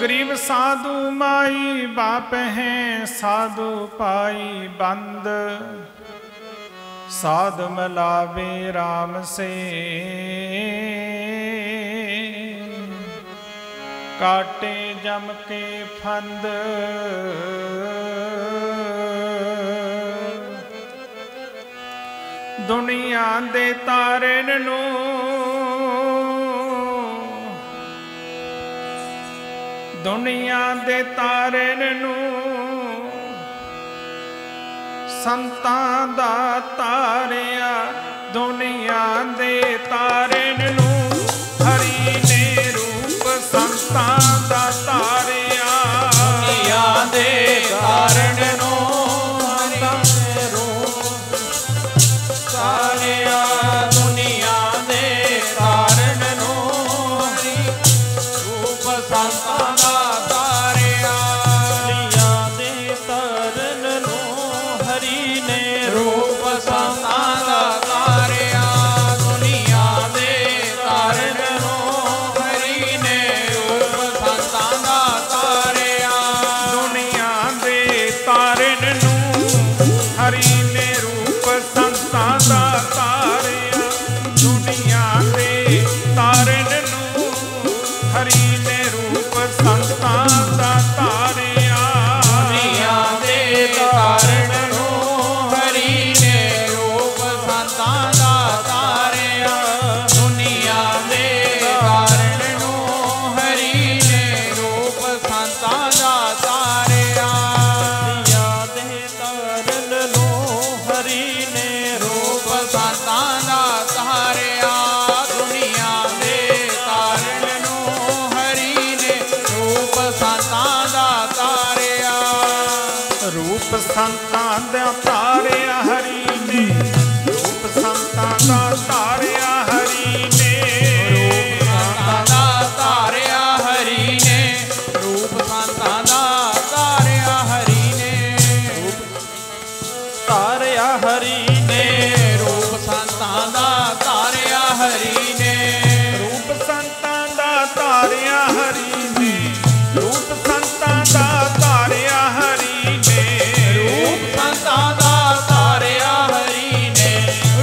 गरीब साधु माई बाप हैं, साधु पाई बंद, साध मिलावे राम से, काटे जम के फंद। दुनिया दे तारन नू दुनिया दे तारन नू संतां दा तारिया, दुनिया दे तारन नू हरि ने रूप संतां दा तारिया। दुनिया दे तारन नू हरि ने रूप तारिया, दुनिया दे तारन नू हरि रूप संतां दा तारिया। दुनिया दे तारन नू हरि ने रूप संतां दा तारिया, दुनिया दे तारन नू हरि ने रूप संतां दा तारिया। दुनिया दे तारन नू हरि ने रूप संतां दा तारिया। दुनिया दे तारन नू हरि ने रूप संतां दा तारिया। दुनिया दे तारन नू हरि ने रूप संतां दा तारिया। दुनिया दे तारन नू हरि ने रूप संतां दा तारिया। दुनिया दे तारन नू हरि ने रूप संतां दा तारिया। दुनिया दे तारन नू हरि ने रूप संतां दा तारिया। रूप संतां दा तारिया हरि ने, रूप संतां दा तारिया हरि ने। संतां दा तारिया हरि ने, रूप संतां दा तारिया हरि ने। तारिया हरि ने रूप संतां दा तारिया हरि ने। रूप संतां दा तारिया हरि ने, रूप संतां दा तारिया हरि ने। रूप संतां दा तारिया हरि ने,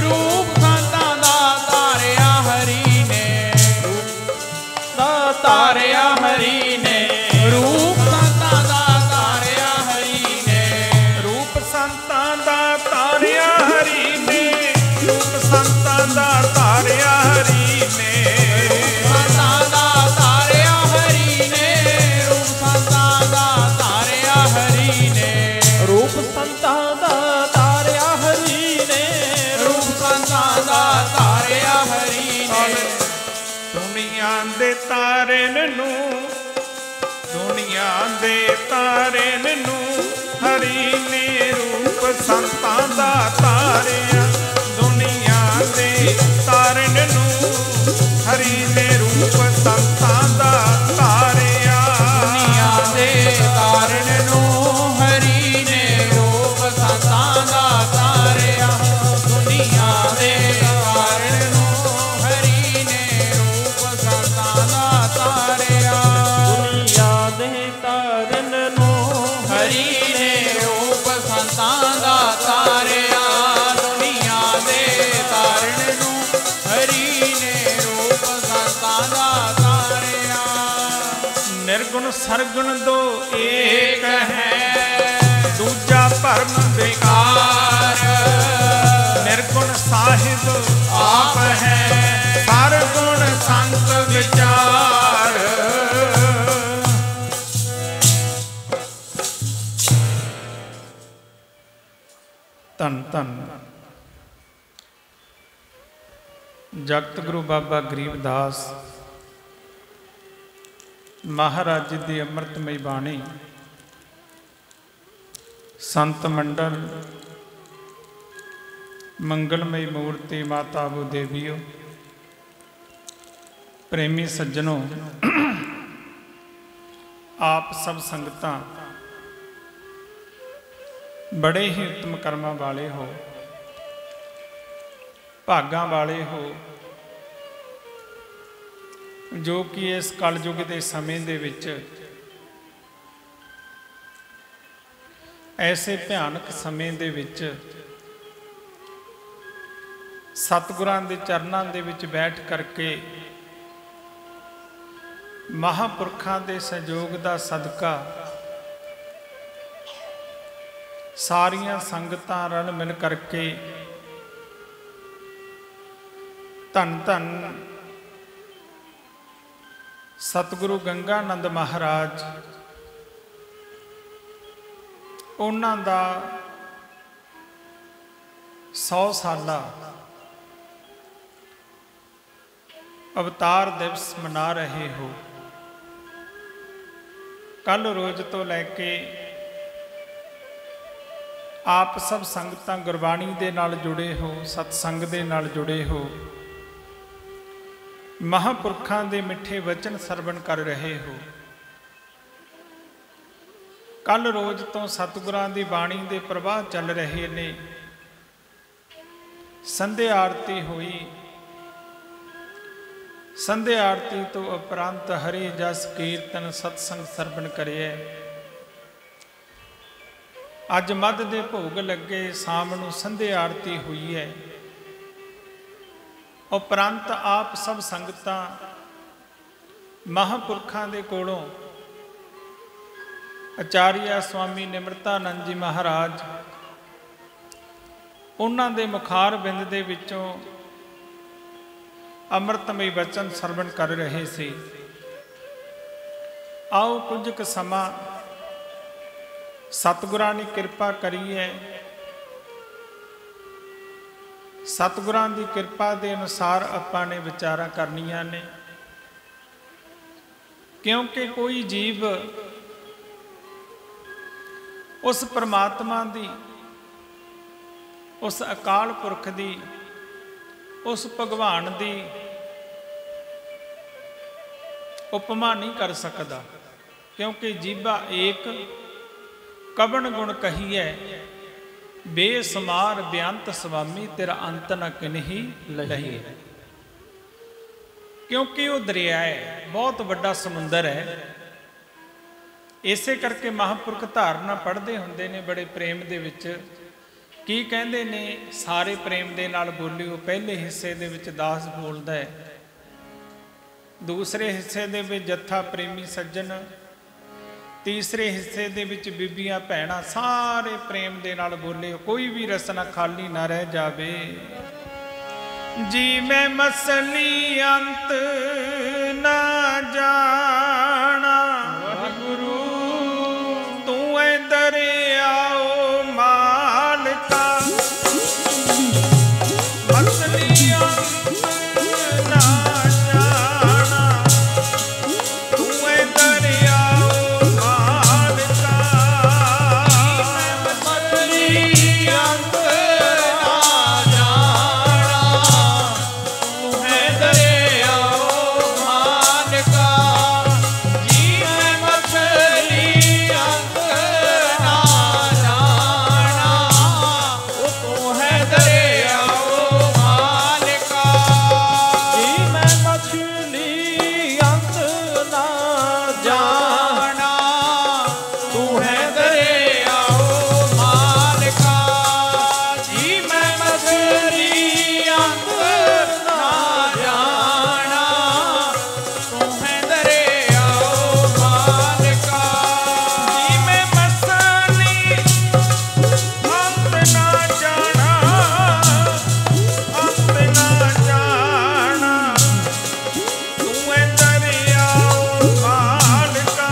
रूप संतां दा तारिया हरि ने। दा तारिया हरि ने, रूप संतां दा तारिया हरि ने। रूप संतां दा तारिया हरि ने, रूप संतां दा तारिया हरि ने। संतां दा तारिया हरि ने, रूप संतां दा तारिया हरि ने। रूप संतां दा तारिया हरि ने रूप संतां दा तारिया हरि ने। दुनिया दे तारन नू, दुनिया दे तारन नू हरि ने रूप संतां दा तारिया। दुनिया दे तारन नू हरि ने रूप संतां दा तारिया। दुनिया दे तारन नू हरि ने रूप संतां दा तारिया। दुनिया दे तारन नू हरि ने रूप संतां दा तारिया। दुनिया दे तारन नू हरि ने रूप संतां दा तारिया। दुनिया दे तारन नू हरि ने रूप संतां दा तारिया। निर्गुण सरगुण दो एक है दूजा भरम बेकार। निर्गुण साहिब आप है सरगुण संत विचार। धन धन जगत गुरु बाबा गरीबदास महाराज जी की अमृतमयी बाणी, संत मंडल, मंगलमयी मूर्ति, माता भू देवियों, प्रेमी सज्जनों, आप सब संगतां बड़े ही उत्तम कर्मां वाले हो, भागां वाले हो, जो कि इस कलयुग के समय दे विच ऐसे भयानक समय ਦੇ ਵਿੱਚ ਸਤਿਗੁਰਾਂ ਦੇ ਚਰਨਾਂ ਦੇ ਵਿੱਚ ਬੈਠ ਕਰਕੇ ਮਹਾਂਪੁਰਖਾਂ ਦੇ ਸਹਿਯੋਗ ਦਾ ਸਦਕਾ ਸਾਰੀਆਂ ਸੰਗਤਾਂ ਰਲ ਮਿਲ ਕਰਕੇ ਧੰਨ ਧੰਨ ਸਤਿਗੁਰੂ ਗੰਗਾਨੰਦ ਮਹਾਰਾਜ ਉਹਨਾਂ ਦਾ 100 ਸਾਲਾ ਅਵਤਾਰ ਦਿਵਸ ਮਨਾ ਰਹੇ ਹੋ। ਕੱਲ ਰੋਜ਼ ਤੋਂ ਲੈ ਕੇ ਆਪ ਸਭ ਸੰਗਤਾਂ ਗੁਰਬਾਣੀ ਦੇ ਨਾਲ ਜੁੜੇ ਹੋ, ਸਤਸੰਗ ਦੇ ਨਾਲ ਜੁੜੇ ਹੋ, ਮਹਾਂਪੁਰਖਾਂ ਦੇ ਮਿੱਠੇ ਵਚਨ ਸਰਵਣ ਕਰ ਰਹੇ ਹੋ। ਕੱਲ ਰੋਜ਼ ਤੋਂ ਸਤਿਗੁਰਾਂ ਦੀ ਬਾਣੀ ਦੇ ਪ੍ਰਵਾਹ ਚੱਲ ਰਹੇ ਨੇ। ਸੰਧਿਆ ਆਰਤੀ ਹੋਈ, ਸੰਧਿਆ ਆਰਤੀ ਤੋਂ ਉਪਰੰਤ ਹਰੀ ਜਸ ਕੀਰਤਨ ਸਤਸੰਗ ਸਰਵਣ ਕਰਿਆ। ਅੱਜ ਮੱਧ ਦੇ ਭੋਗ ਲੱਗੇ, ਸ਼ਾਮ ਨੂੰ ਸੰਧਿਆ ਆਰਤੀ ਹੋਈ ਹੈ। ਉਪਰੰਤ ਆਪ ਸਭ ਸੰਗਤਾਂ ਮਹਾਂਪੁਰਖਾਂ ਦੇ ਕੋਲੋਂ ਆਚਾਰੀਆ ਸਵਾਮੀ ਨਿਮਰਤਾਨੰਦ ਜੀ ਮਹਾਰਾਜ ਉਹਨਾਂ ਦੇ ਮੁਖਾਰ ਬਿੰਦ ਦੇ ਵਿੱਚੋਂ ਅੰਮ੍ਰਿਤਮਈ ਬਚਨ ਸਰਵਣ ਕਰ ਰਹੇ ਸੀ। ਆਓ ਕੁਝ ਕੁ ਸਮਾਂ ਸਤਿਗੁਰਾਂ ਨੇ ਕਿਰਪਾ ਕਰੀ ਹੈ, ਸਤਿਗੁਰਾਂ ਦੀ ਕਿਰਪਾ ਦੇ ਅਨੁਸਾਰ ਆਪਾਂ ਨੇ ਵਿਚਾਰਾਂ ਕਰਨੀਆਂ ਨੇ। ਕਿਉਂਕਿ ਕੋਈ ਜੀਵ ਉਸ ਪਰਮਾਤਮਾ ਦੀ, ਉਸ ਅਕਾਲ ਪੁਰਖ ਦੀ, ਉਸ ਭਗਵਾਨ ਦੀ ਉਪਮਾ ਨਹੀਂ ਕਰ ਸਕਦਾ। ਕਿਉਂਕਿ ਜੀਭਾ ਏਕ ਕਵਣ ਗੁਣ ਕਹੀਐ, ਬੇਸਮਾਰ ਬੇਅੰਤ ਸੁਆਮੀ ਤੇਰਾ ਅੰਤ ਨ ਕਿਨਹੀ ਲਹੀਐ। ਕਿਉਂਕਿ ਉਹ ਦਰਿਆ ਹੈ, ਬਹੁਤ ਵੱਡਾ ਸਮੁੰਦਰ ਹੈ। ਇਸੇ ਕਰਕੇ ਮਹਾਂਪੁਰਖ ਧਾਰਨਾ ਪੜ੍ਹਦੇ ਹੁੰਦੇ ਨੇ ਬੜੇ ਪ੍ਰੇਮ ਦੇ ਵਿੱਚ। ਕੀ ਕਹਿੰਦੇ ਨੇ? ਸਾਰੇ ਪ੍ਰੇਮ ਦੇ ਨਾਲ ਬੋਲਿਓ। ਪਹਿਲੇ ਹਿੱਸੇ ਦੇ ਵਿੱਚ ਦਾਸ ਬੋਲਦਾ ਹੈ, ਦੂਸਰੇ ਹਿੱਸੇ ਦੇ ਵਿੱਚ ਜੱਥਾ ਪ੍ਰੇਮੀ ਸੱਜਣ, ਤੀਸਰੇ ਹਿੱਸੇ ਦੇ ਵਿੱਚ ਬੀਬੀਆਂ ਭੈਣਾਂ। ਸਾਰੇ ਪ੍ਰੇਮ ਦੇ ਨਾਲ ਬੋਲਿਓ, ਕੋਈ ਵੀ ਰਸਨਾ ਖਾਲੀ ਨਾ ਰਹਿ ਜਾਵੇ। ਜੀ ਮੈਂ ਮਸਲੀ ਅੰਤ ਨਾ ਜਾਣਾ, ਵਾਹਿਗੁਰੂ ਤੂੰ ਐ ਦਰਿਆਓ ਮਾਲਕਾ। ਮਸਲੀ ਅੰਤ ਨਾ ਜਾਣਾ, ਤੂੰ ਐ ਦਰਿਆਓ ਮਾਲਕਾ। ਮਸਲੀ ਅੰਤ ਨਾ ਜਾਣਾ, ਤੂੰ ਐ ਦਰਿਆਓ ਮਾਲਕਾ। ਜੀ ਮੈਂ ਮਸਲੀ ਅੰਤ ਨਾ ਜਾਣਾ, ਉਹ ਤੂੰ ਹੈ ਦਰਿਆਓ ਮਾਲਕਾ। ਜੀ ਮੈਂ ਮਛਲੀ ਅੰਤ ਨਾ ਜਾਣਾ, ਤੂੰ ਹੈ ਦਰਿਆਓ ਮਾਲਕਾ। ਜੀ ਮੈਂ ਮਸਲੀ ਅੰਤ ਨਾ ਜਾਣਾ, ਤੂੰ ਹੈ ਦਰਿਆਓ ਮਾਲਕਾ। ਜੀ ਮੈਂ ਮਸਲੀ ਅੰਤ ਨਾ ਜਾਣਾ, ਅੰਤ ਨਾ ਜਾਣਾ, ਤੂੰ ਐ ਦਰਿਆਓ ਮਾਲਕਾ।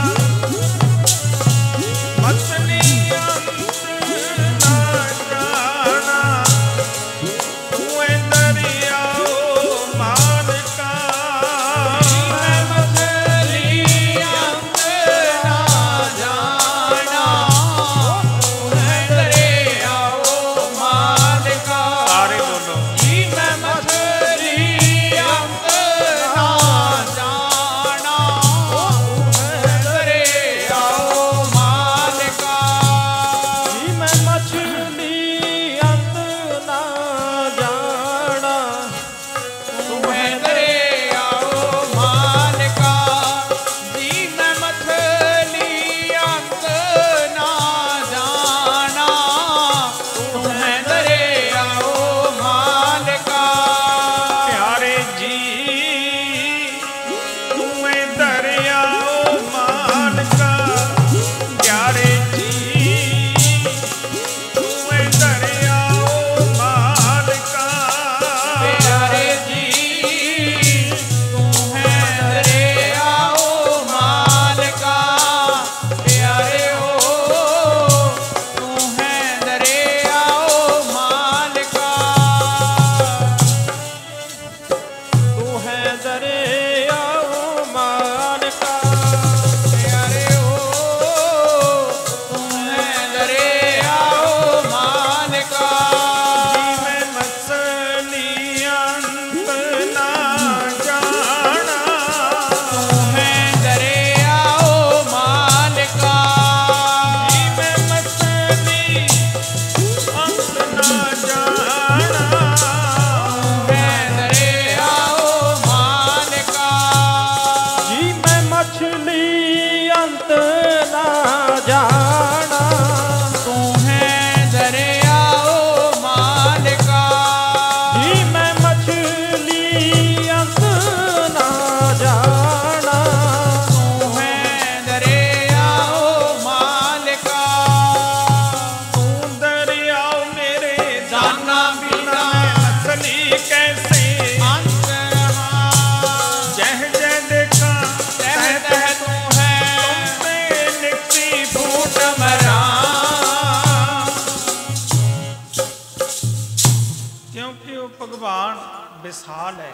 विसाल है।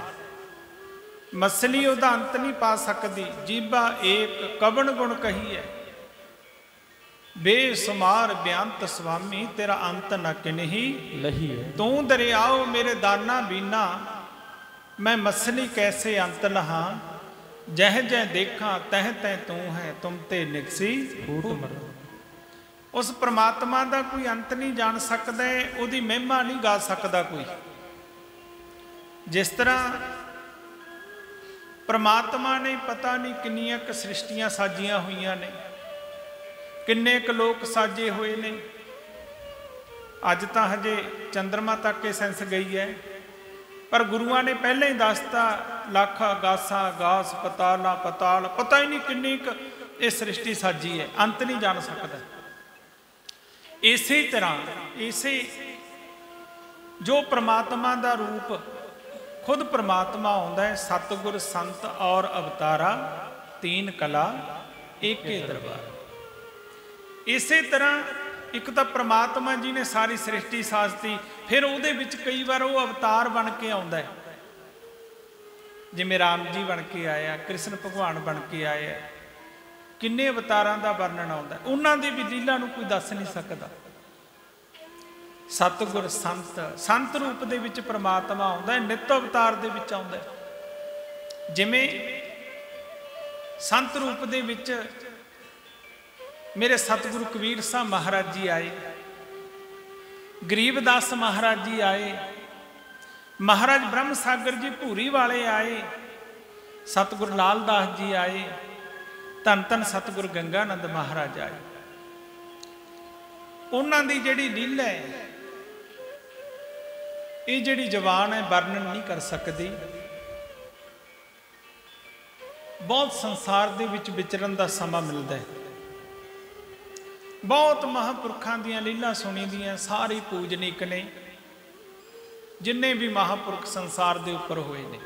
मछली उहदा अंत नहीं पा सकती। जीबा एक कवन गुण कही है। बेसुमार बेअंत स्वामी तेरा अंत न किन्ही लही है। तू दरियाओ मेरे दाना बीना मैं मछली कैसे अंत लहा। जह जह देखा तह तह तू है तुम ते निकसी फूट मर। उस परमात्मा का कोई अंत नहीं जान सकता, उसकी महिमा नहीं गा सकता कोई। जिस तरह परमात्मा ने पता नहीं किन्नियां क सृष्टियां साजियां हुई ने, किन्ने क लोक साजे हुए ने। अज तो हजे चंद्रमा तक ये सेंस गई है, पर गुरुआं ने पहले ही दसता लाखा गासा गास पताला पताल, पता ही नहीं किन्नी क ये सृष्टि साजी है, अंत नहीं जान सकता। इसी तरह इसे जो परमात्मा का रूप खुद परमात्मा आउंदा है, सतगुर संत और अवतारा तीन कला एक ही दरबार। इसी तरह एक तो परमात्मा जी ने सारी सृष्टि साजती, फिर उहदे विच कई बार वो अवतार बन के आउंदा है, जिवें राम जी बन के आया, कृष्ण भगवान बन के आया, किन्ने अवतारां दा वर्णन आउंदा है। उन्हां दी भी लीला नूं कोई दस नहीं सकदा। सतगुर संत, संत रूप दे विच परमात्मा आउंदा है, नित अवतार दे विच आउंदा है। जिवें संत रूप दे विच मेरे सतगुरु कबीर साहब महाराज जी आए, गरीबदास महाराज जी आए, महाराज ब्रह्म सागर जी भूरी वाले आए, सतगुरु लाल दास जी आए, धन धन सतगुरु गंगानंद महाराज आए। उन्हां दी जिहड़ी लीला है, ये जिहड़ी जवान है वर्णन नहीं कर सकती। बहुत संसार दे विच विचरण दा समा मिलदा है। बहुत महापुरखों दीयां लीला सुनी दियां, सारे पूजनीक ने, जिन्ने भी महापुरख संसार दे उपर होए ने।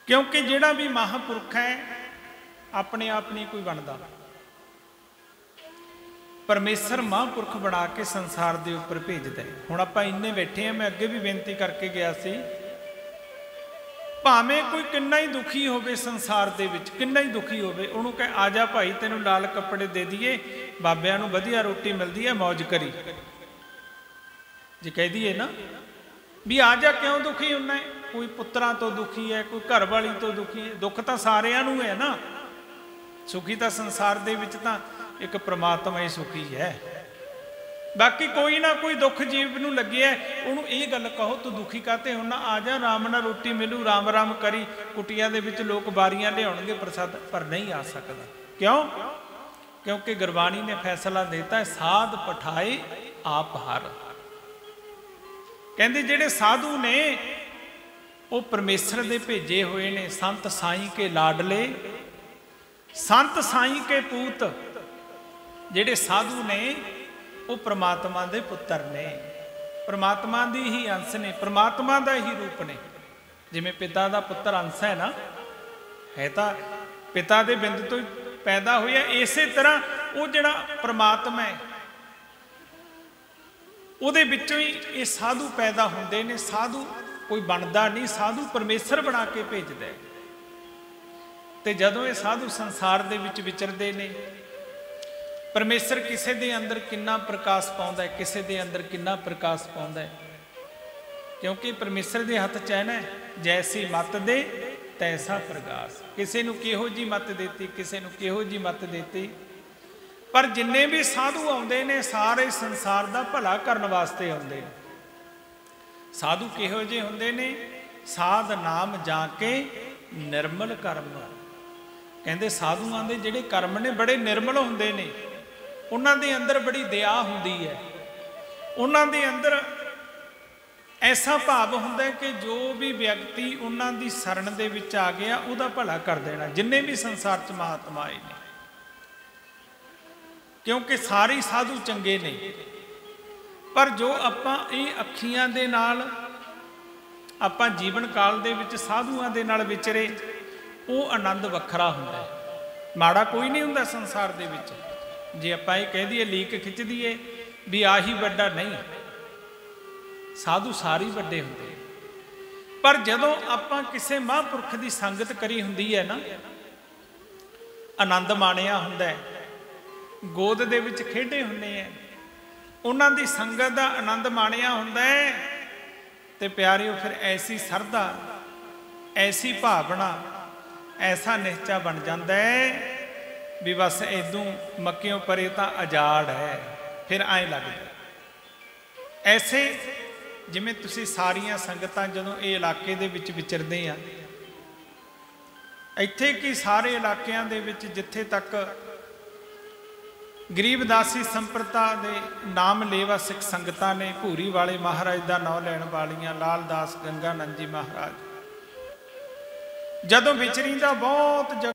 क्योंकि जिहड़ा भी महापुरख है अपने आप नहीं कोई बनता, परमेश्वर महापुरख बना के संसार के उपर भेजता है। हुण आपां इन्ने बैठे हैं, मैं अगे भी बेनती करके गया सी, भावें कोई किन्ना ही दुखी होवे संसार दे विच, किन्ना ही दुखी होवे, उहनूं कह आ जा भाई तैनूं लाल कपड़े दे दईए, बाबिਆਂ नूं वधिया रोटी मिलती है, मौज करी। जे कह दईए ना भी आ जा, क्यों दुखी हुन्ना है? कोई पुत्रां तो दुखी है, कोई घर वाली तो दुखी है। दुख तो सारिआं नूं है ना, सुखी तो संसार दे विच तां एक परमात्मा ही सुखी है। बाकी कोई ना कोई दुख जीव नूं लगे है, उहनूं ये गल कहो तू दुखी काते हुन्ना, आ जा राम नाल रोटी मिलू, राम राम करी, कुटिया दे विच लोग बारियां लियाउणगे प्रसाद, पर नहीं आ सकदा। क्यों? क्योंकि गुरबाणी ने फैसला देता है साध पठाए आप हर। कहंदे जिहड़े साधु ने वो परमेश्वर दे भेजे हुए ने, संत साईं के लाडले, संत साईं के पूत। जिहड़े साधु ने वो परमात्मा दे पुत्र ने, परमात्मा दी ही अंश ने, परमात्मा दा ही रूप ने। जिवें पिता दा पुत्र अंश है ना, है तो पिता दे बिंद तो पैदा होया, इसे तरह वो जिहड़ा परमात्मा है उहदे विचों ही ये साधु पैदा हुंदे ने। साधु कोई बनदा नहीं, साधु परमेश्वर बना के भेजदा है। ते जदों ये साधु संसार दे विच विचरदे ने, परमेश्वर किसे दे अंदर किन्ना प्रकाश पाउंदा है, किसे दे अंदर किन्ना प्रकाश पाउंदा है। क्योंकि परमेश्वर दे हथ च है ना, जैसी मत दे तैसा प्रकाश। किसे नूं किहो जी मत देती, किसे नूं किहो जी मत देती, पर जिन्ने भी साधु आउंदे ने सारे संसार दा भला करन वास्ते आउंदे ने। साधु किहो जे हुंदे ने? साध नाम जाके निर्मल कर्म। कहंदे साधुआं दे जिहड़े कर्म ने बड़े निर्मल हुंदे ने, उन्हां दे अंदर बड़ी दया हुंदी है, उन्हां दे अंदर ऐसा भाव हुंदा है कि जो भी व्यक्ति उन्हां दी शरण दे विच आ गया उहदा भला कर देना। जिन्ने भी संसार च महात्मा आए ने, क्योंकि सारे साधु चंगे ने, पर जो आपां ये अखियां दे नाल आपां जीवन काल दे विच साधुआं दे नाल विचरे, वो आनंद वखरा हुंदा है। माड़ा कोई नहीं हुंदा संसार दे विच। जे आपां ये कह दईए लीक खिच दईए भी आही वड्डा, नहीं, साधु सारे वड्डे हुंदे। पर जदों आपां किसी महापुरख की संगत करी हुंदी है ना, आनंद माणिया हुंदा है, गोद दे विच खेडे हुंदे हैं, उन्हां दी संगत दा आनंद माणिया हुंदा है, ते प्यारिओ फिर ऐसी सरदा, ऐसी भावना, ऐसा निश्चा बन जाता है भी बस इदों मक्कियों परे तो आजाड़ है। फिर आए लगता ऐसे जिमें तुसी सारिया संगतां जदों ये इलाके दे विच विचरदे आ, इत्थे कि सारे इलाकिਆਂ ਦੇ ਵਿੱਚ जिथे तक गरीबदासी संप्रदा के नाम लेवा सिख संगतां ने, भूरी वाले महाराज का नाम लैण वालियां, लाल दास गंगानंद जी महाराज, जदों विचरीदा बहुत जगह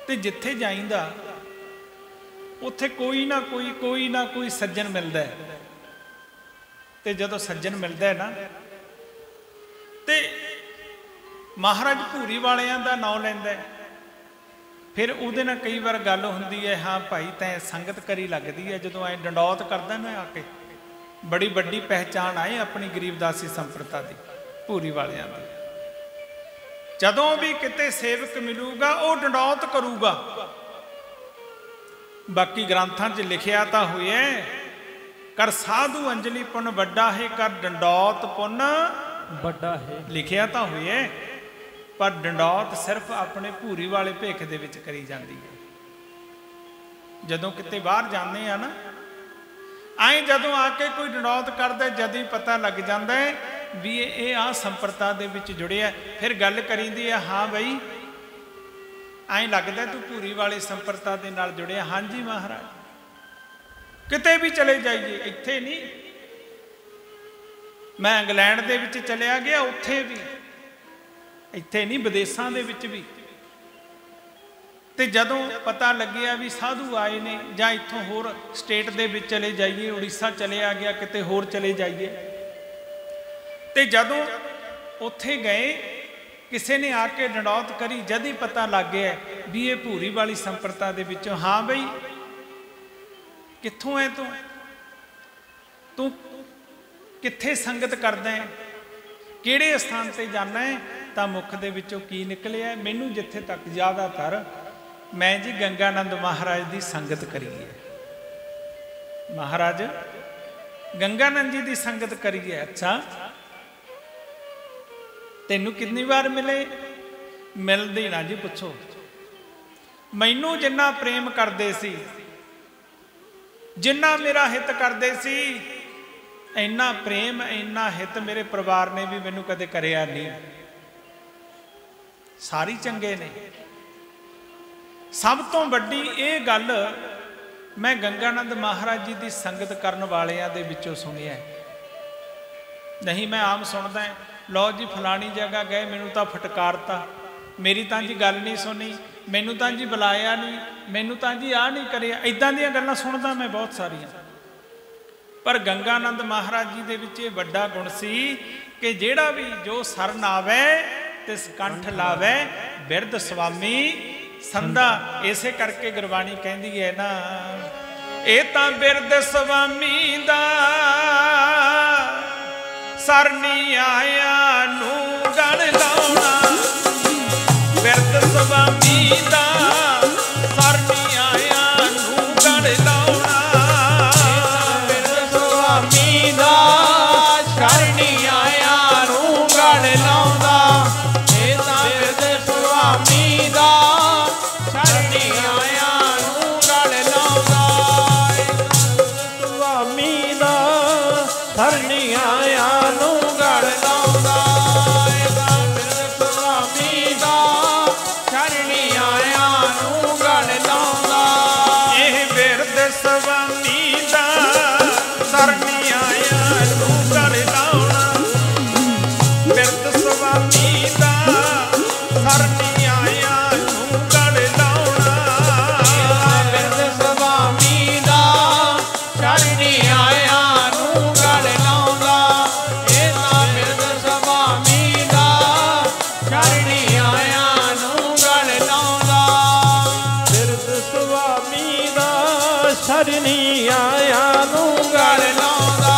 ते जिथे जाइंदा उत्थे कोई ना कोई सज्जन मिलता है। ते जदों सज्जन मिलता है ना, ते महाराज भूरी वालियां दा नाम लैंदा है, फिर उहदे नाल कई बार गल हुंदी है, हाँ भाई तैं संगत करी लगदी है। जदों ऐ डंडौत करदा ना आके, बड़ी वड्डी पहचान आए अपनी गरीबदासी संप्रदा दी, भूरी वालियां दी। जदों भी किते सेवक मिलूगा वो डंडौत करूगा। बाकी ग्रंथां च लिखिया तो हुए कर साधु अंजलि पुन वड्डा है, कर डंडौत पुन वड्डा है, लिखिया तो हुए, पर डंडौत सिर्फ अपने भूरी वाले भेख दे विच करी जाती है। जदों किते बाहर जाते हैं ना, आए जदों आके कोई डंडौत करता, जद ही पता लग जाता है भी ये आ संप्रदा दे विच जुड़िया। फिर गल करींदी है, हाँ बई ऐ लगता तू भूरी वाली संप्रदा दे नाल जुड़िया। हाँ जी महाराज, किते भी चले जाइए, इत्थे नहीं, मैं इंग्लैंड दे विच चलिया गया, उत्थे भी, इत्थे नहीं, विदेशों दे विच भी। ते जदों पता लग्या भी साधु आए ने, जां इत्थों होर स्टेट दे विच चले जाइए, उड़ीसा चले आ गया, किते होर चले जाइए, ते जदों उत्थे गए, किसी ने आके डंडौत करी, जद ही पता लग गया भी ये भूरी वाली संप्रदा दे विचों। हाँ बई कित्थों है तू, तू कित्थे संगत करदा है, किहड़े स्थान ते जाना है? तां मुख दे विचों की निकलिया, मैनूं जिथे तक ज़्यादातर मैं जी गंगानंद महाराज की संगत करी है। महाराज गंगानंद जी की संगत करी है। अच्छा, तेनू कितनी बार मिले? मिलदी ना जी पुछो। मैनू जिन्ना प्रेम करते सी, जिन्ना मेरा हित करते सी, इन्ना प्रेम इन्ना हित मेरे परिवार ने भी मैनू कदे करिया नहीं। सारी चंगे ने। सब तो वड्डी ये गल मैं गंगानंद महाराज जी की संगत करन वालियां दे विचों सुनिया। नहीं मैं आम सुनदा है, लो जी फलानी जगह गए, मैनू तो फटकारता, मेरी तो जी गल नहीं सुनी, मैनू तो जी बुलाया नहीं, मैनू तो जी आ नहीं करिया। इदां दीयां गल्लां सुनदा मैं बहुत सारियां। पर गंगानंद महाराज जी दे विच ये वड्डा गुण सी कि जेड़ा भी जो सरन आवे तिस कंठ लावे, बिरद स्वामी संधा। इसे करके गुरबाणी कहती है ना, ए तां बिरद स्वामी दा सरनी आया नू गण लाउणा। बिरद स्वामी दा सरनी आया नू गण लाउणा। बिरद स्वामी दा सरनी आया नू गण लाउंदा। ए तां बिरद स्वामी दा सरनी आया नू गण लाउंदा। स्वामी दा सरनी आया नू गण लाउंदा। स्वामी दा सरनी आया नू गण लाउंदा। ਇਹ ਬਿਰਦ स्वामी दा सरनी आया नू गण लाउणा। बिरद स्वामी दा सरनी आया नू गण लाउणा। बिरद स्वामी दा सरनी आया नू गण लाउंदा। ए तां बिरद स्वामी दा सरनी आया नू गण लाउंदा। बिरद स्वामी दा सरनी आया नू गण लाउंदा।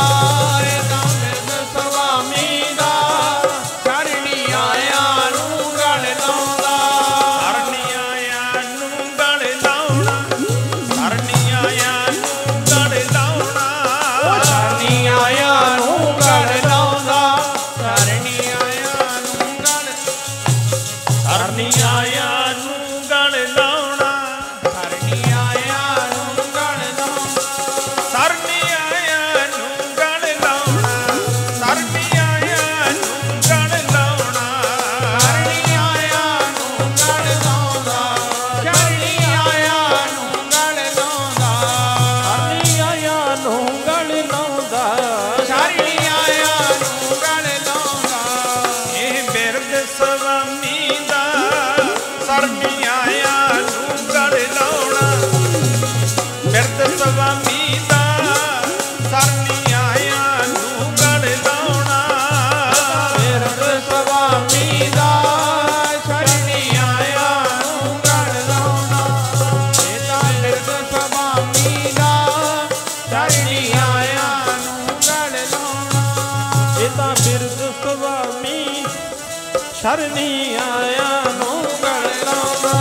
ਸ਼ਰਣੀ ਆਇਆ ਨੂੰ ਗਲ ਲਾਉਂਦਾ।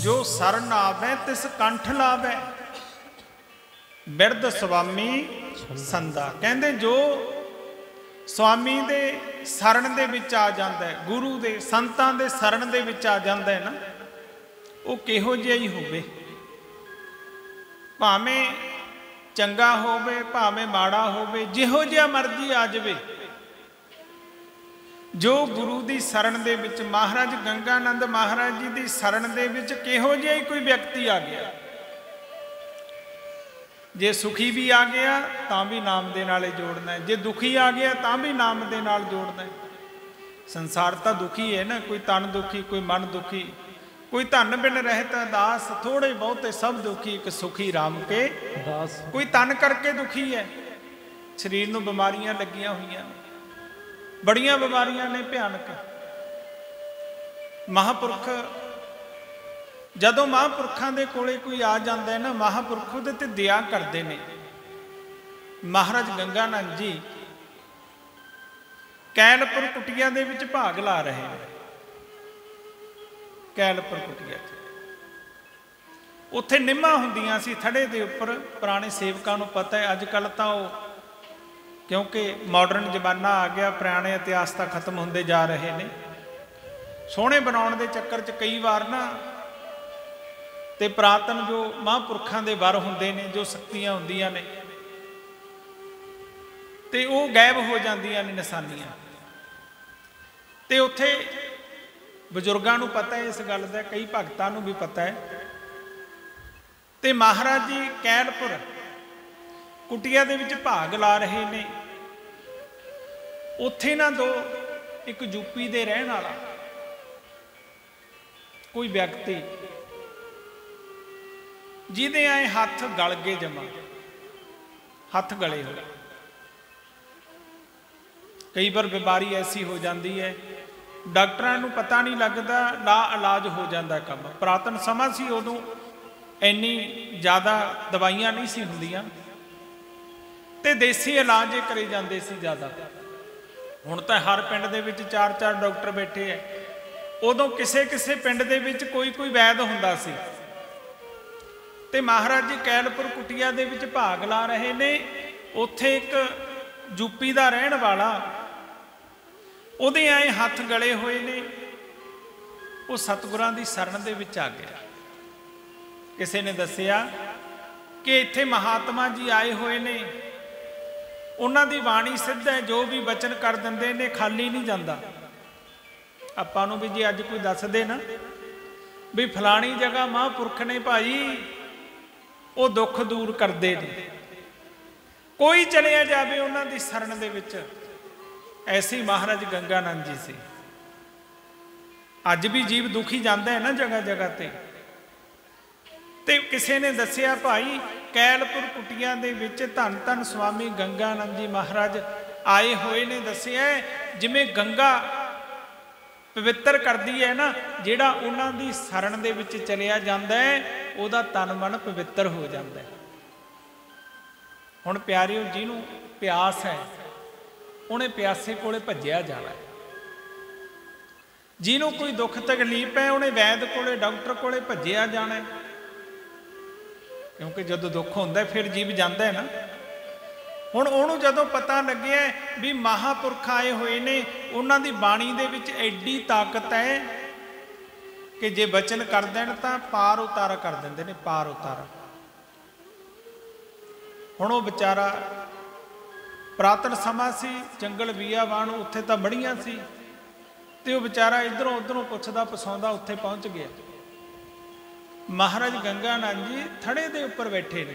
ਜੋ ਸਰਨ ਆਵੇ ਤਿਸ ਕੰਠ ਲਾਵੇ, ਬਿਰਧ ਸੁਆਮੀ ਸੰਦਾ। ਕਹਿੰਦੇ ਜੋ ਸੁਆਮੀ ਦੇ ਸਰਨ ਦੇ ਵਿੱਚ ਆ ਜਾਂਦਾ ਹੈ, ਗੁਰੂ ਦੇ ਸੰਤਾਂ ਦੇ ਸਰਨ ਦੇ ਵਿੱਚ ਆ ਜਾਂਦਾ ਹੈ ਨਾ, ਉਹ ਕਿਹੋ ਜਿਹਾ ਹੀ ਹੋਵੇ, ਭਾਵੇਂ ਚੰਗਾ ਹੋਵੇ ਭਾਵੇਂ ਮਾੜਾ ਹੋਵੇ, ਜਿਹੋ ਜਿਹਾ ਮਰਜ਼ੀ ਆ ਜਾਵੇ। ਜੋ ਗੁਰੂ ਦੀ ਸ਼ਰਨ ਦੇ ਵਿੱਚ, ਮਹਾਰਾਜ ਗੰਗਾਨੰਦ ਮਹਾਰਾਜ ਜੀ ਦੀ ਸ਼ਰਨ ਦੇ ਵਿੱਚ ਕਿਹੋ ਜਿਹਾ ਹੀ ਕੋਈ ਵਿਅਕਤੀ ਆ ਗਿਆ, ਜੇ ਸੁਖੀ ਵੀ ਆ ਗਿਆ ਤਾਂ ਵੀ ਨਾਮ ਦੇ ਨਾਲ ਹੀ ਜੋੜਨਾ ਹੈ, ਜੇ ਦੁਖੀ ਆ ਗਿਆ ਤਾਂ ਵੀ ਨਾਮ ਦੇ ਨਾਲ ਜੋੜਨਾ ਹੈ। ਸੰਸਾਰ ਤਾਂ ਦੁਖੀ ਹੈ ਨਾ, ਕੋਈ ਤਨ ਦੁਖੀ, ਕੋਈ ਮਨ ਦੁਖੀ, ਕੋਈ ਧਨ ਬਿਨ ਰਹਿਤ ਦਾਸ, ਥੋੜੇ ਬਹੁਤੇ ਸਭ ਦੁਖੀ, ਇੱਕ ਸੁਖੀ ਰਾਮ ਕੇ ਦਾਸ। ਕੋਈ ਤਨ ਕਰਕੇ ਦੁਖੀ ਹੈ, ਸਰੀਰ ਨੂੰ ਬਿਮਾਰੀਆਂ ਲੱਗੀਆਂ ਹੋਈਆਂ ਨੇ, ਬੜੀਆਂ ਬਿਮਾਰੀਆਂ ਨੇ ਭਿਆਨਕ। ਮਹਾਂਪੁਰਖ ਜਦੋਂ ਮਹਾਂਪੁਰਖਾਂ ਦੇ ਕੋਲੇ ਕੋਈ ਆ ਜਾਂਦਾ ਹੈ ਨਾ, ਮਹਾਂਪੁਰਖ ਉਹਦੇ ਤੇ ਦਇਆ ਕਰਦੇ ਨੇ। ਮਹਾਰਾਜ ਗੰਗਾਨੰਦ ਜੀ ਕੈਲਪੁਰ ਕੁਟੀਆ ਦੇ ਵਿੱਚ ਭਾਗ ਲਾ ਰਹੇ ਨੇ। ਕੈਲਪੁਰ ਕੁਟੀਆ 'ਚ ਉੱਥੇ ਨਿੰਮਾਂ ਹੁੰਦੀਆਂ ਸੀ ਥੜੇ ਦੇ ਉੱਪਰ। ਪੁਰਾਣੇ ਸੇਵਕਾਂ ਨੂੰ ਪਤਾ ਹੈ, ਅੱਜ ਕੱਲ੍ਹ ਤਾਂ ਉਹ ਕਿਉਂਕਿ ਮਾਡਰਨ ਜ਼ਮਾਨਾ ਆ ਗਿਆ, ਪੁਰਾਣੇ ਇਤਿਹਾਸ ਤਾਂ ਖਤਮ ਹੁੰਦੇ ਜਾ ਰਹੇ ਨੇ। ਸੋਹਣੇ ਬਣਾਉਣ ਦੇ ਚੱਕਰ 'ਚ ਕਈ ਵਾਰ ਨਾ ਤੇ ਪੁਰਾਤਨ ਜੋ ਮਹਾਂਪੁਰਖਾਂ ਦੇ ਵਰ ਹੁੰਦੇ ਨੇ, ਜੋ ਸ਼ਕਤੀਆਂ ਹੁੰਦੀਆਂ ਨੇ, ਤੇ ਉਹ ਗਾਇਬ ਹੋ ਜਾਂਦੀਆਂ ਨੇ ਨਿਸ਼ਾਨੀਆਂ। ਤੇ ਉੱਥੇ ਬਜ਼ੁਰਗਾਂ ਨੂੰ ਪਤਾ ਹੈ ਇਸ ਗੱਲ ਦਾ, ਕਈ ਭਗਤਾਂ ਨੂੰ ਵੀ ਪਤਾ ਹੈ। ਤੇ ਮਹਾਰਾਜ ਜੀ ਕੈਲਪੁਰ ਕੁਟੀਆ ਦੇ ਵਿੱਚ ਭਾਗ ਲਾ ਰਹੇ ਨੇ। ਉੱਥੇ ਨਾ ਇੱਕ ਯੂਪੀ ਦੇ ਰਹਿਣ ਵਾਲਾ ਕੋਈ ਵਿਅਕਤੀ, ਜਿਹਦੇ ਆਏ ਹੱਥ ਗਲ ਗਏ, ਜਮਾ ਹੱਥ ਗਲੇ ਹੋਏ। ਕਈ ਵਾਰ ਬਿਮਾਰੀ ਐਸੀ ਹੋ ਜਾਂਦੀ ਹੈ, ਡਾਕਟਰਾਂ ਨੂੰ ਪਤਾ ਨਹੀਂ ਲੱਗਦਾ, ਲਾ ਇਲਾਜ ਹੋ ਜਾਂਦਾ ਕੰਮ। ਪੁਰਾਤਨ ਸਮਾਂ ਸੀ, ਉਦੋਂ ਇੰਨੀ ਜ਼ਿਆਦਾ ਦਵਾਈਆਂ ਨਹੀਂ ਸੀ ਹੁੰਦੀਆਂ, ਤੇ ਦੇਸੀ ਇਲਾਜ ਇਹ ਕਰੇ ਜਾਂਦੇ ਸੀ ਜ਼ਿਆਦਾ। ਹੁਣ ਤਾਂ ਹਰ ਪਿੰਡ ਦੇ ਵਿੱਚ 4-4 ਡਾਕਟਰ ਬੈਠੇ ਐ। ਉਦੋਂ ਕਿਸੇ ਕਿਸੇ ਪਿੰਡ ਦੇ ਵਿੱਚ ਕੋਈ ਵੈਦ ਹੁੰਦਾ ਸੀ। ਤੇ ਮਹਾਰਾਜ ਜੀ ਕੈਲਪੁਰ ਕੁਟੀਆ ਦੇ ਵਿੱਚ ਭਾਗ ਲਾ ਰਹੇ ਨੇ। ਉੱਥੇ ਇੱਕ ਯੂਪੀ ਦਾ ਰਹਿਣ ਵਾਲਾ, ਉਹਦੇ ਆਏ ਹੱਥ ਗਲੇ ਹੋਏ ਨੇ, ਉਹ ਸਤਿਗੁਰਾਂ ਦੀ ਸ਼ਰਨ ਦੇ ਵਿੱਚ ਆ ਗਿਆ। ਕਿਸੇ ਨੇ ਦੱਸਿਆ ਕਿ ਇੱਥੇ ਮਹਾਤਮਾ ਜੀ ਆਏ ਹੋਏ ਨੇ, ਉਹਨਾਂ ਦੀ ਬਾਣੀ ਸਿੱਧ ਹੈ, ਜੋ ਵੀ ਬਚਨ ਕਰ ਦਿੰਦੇ ਨੇ ਖਾਲੀ ਨਹੀਂ ਜਾਂਦਾ। ਆਪਾਂ ਨੂੰ ਵੀ ਜੇ ਅੱਜ ਕੋਈ ਦੱਸ ਦੇ ਨਾ ਵੀ ਫਲਾਣੀ ਜਗ੍ਹਾ ਮਹਾਂਪੁਰਖ ਨੇ ਭਾਈ, ਉਹ ਦੁੱਖ ਦੂਰ ਕਰਦੇ ਨੇ, ਕੋਈ ਚਲਿਆ ਜਾਵੇ ਉਹਨਾਂ ਦੀ ਸ਼ਰਨ ਦੇ ਵਿੱਚ। ਐਸੀ ਮਹਾਰਾਜ ਗੰਗਾਨੰਦ ਜੀ ਸੀ। ਅੱਜ ਵੀ ਜੀਵ ਦੁਖੀ ਜਾਂਦਾ ਹੈ ਨਾ ਜਗ੍ਹਾ ਜਗ੍ਹਾ ਤੇ ਕਿਸੇ ਨੇ ਦੱਸਿਆ ਭਾਈ ਕੈਲਪੁਰ ਕੁਟੀਆ ਦੇ ਵਿੱਚ ਧੰਨ ਧੰਨ ਸਵਾਮੀ ਗੰਗਾਨੰਦ ਜੀ ਮਹਾਰਾਜ ਆਏ ਹੋਏ ਨੇ। ਦੱਸਿਆ ਜਿਵੇਂ ਗੰਗਾ ਪਵਿੱਤਰ ਕਰਦੀ ਹੈ ਨਾ, ਜਿਹੜਾ ਉਹਨਾਂ ਦੀ ਸ਼ਰਨ ਦੇ ਵਿੱਚ ਚਲਿਆ ਜਾਂਦਾ ਹੈ, ਉਹਦਾ ਤਨ ਮਨ ਪਵਿੱਤਰ ਹੋ ਜਾਂਦਾ ਹੈ। ਹੁਣ ਪਿਆਰਿਓ, ਜਿਹਨੂੰ ਪਿਆਸ ਹੈ ਉਹਨੇ ਪਿਆਸੇ ਕੋਲੇ ਭੱਜਿਆ ਜਾਣਾ। ਜਿਹਨੂੰ ਕੋਈ ਦੁੱਖ ਤਕਲੀਫ ਹੈ ਉਹਨੇ ਵੈਦ ਕੋਲੇ, ਡਾਕਟਰ ਕੋਲੇ ਭੱਜਿਆ ਜਾਣਾ, ਕਿਉਂਕਿ ਜਦੋਂ ਦੁੱਖ ਹੁੰਦਾ ਫਿਰ ਜੀਵ ਜਾਂਦਾ ਹੈ ਨਾ। ਹੁਣ ਉਹਨੂੰ ਜਦੋਂ ਪਤਾ ਲੱਗਿਆ ਵੀ ਮਹਾਂਪੁਰਖ ਆਏ ਹੋਏ ਨੇ, ਉਹਨਾਂ ਦੀ ਬਾਣੀ ਦੇ ਵਿੱਚ ਐਡੀ ਤਾਕਤ ਹੈ ਕਿ ਜੇ ਬਚਨ ਕਰ ਦੇਣ ਤਾਂ ਪਾਰ ਉਤਾਰਾ ਕਰ ਦਿੰਦੇ ਨੇ, ਪਾਰ ਉਤਾਰਾ। ਹੁਣ ਉਹ ਵਿਚਾਰਾ, ਪੁਰਾਤਨ ਸਮਾਂ ਸੀ, ਜੰਗਲ ਬੀਆਬਾਨ, ਉੱਥੇ ਤਾਂ ਬੜੀਆਂ ਸੀ, ਤੇ ਉਹ ਵਿਚਾਰਾ ਇਧਰੋਂ ਉਧਰੋਂ ਪੁੱਛਦਾ ਪਸਾਉਂਦਾ ਉੱਥੇ ਪਹੁੰਚ ਗਿਆ। ਮਹਾਰਾਜ ਗੰਗਾਨੰਦ ਜੀ ਥੜੇ ਦੇ ਉੱਪਰ ਬੈਠੇ ਨੇ।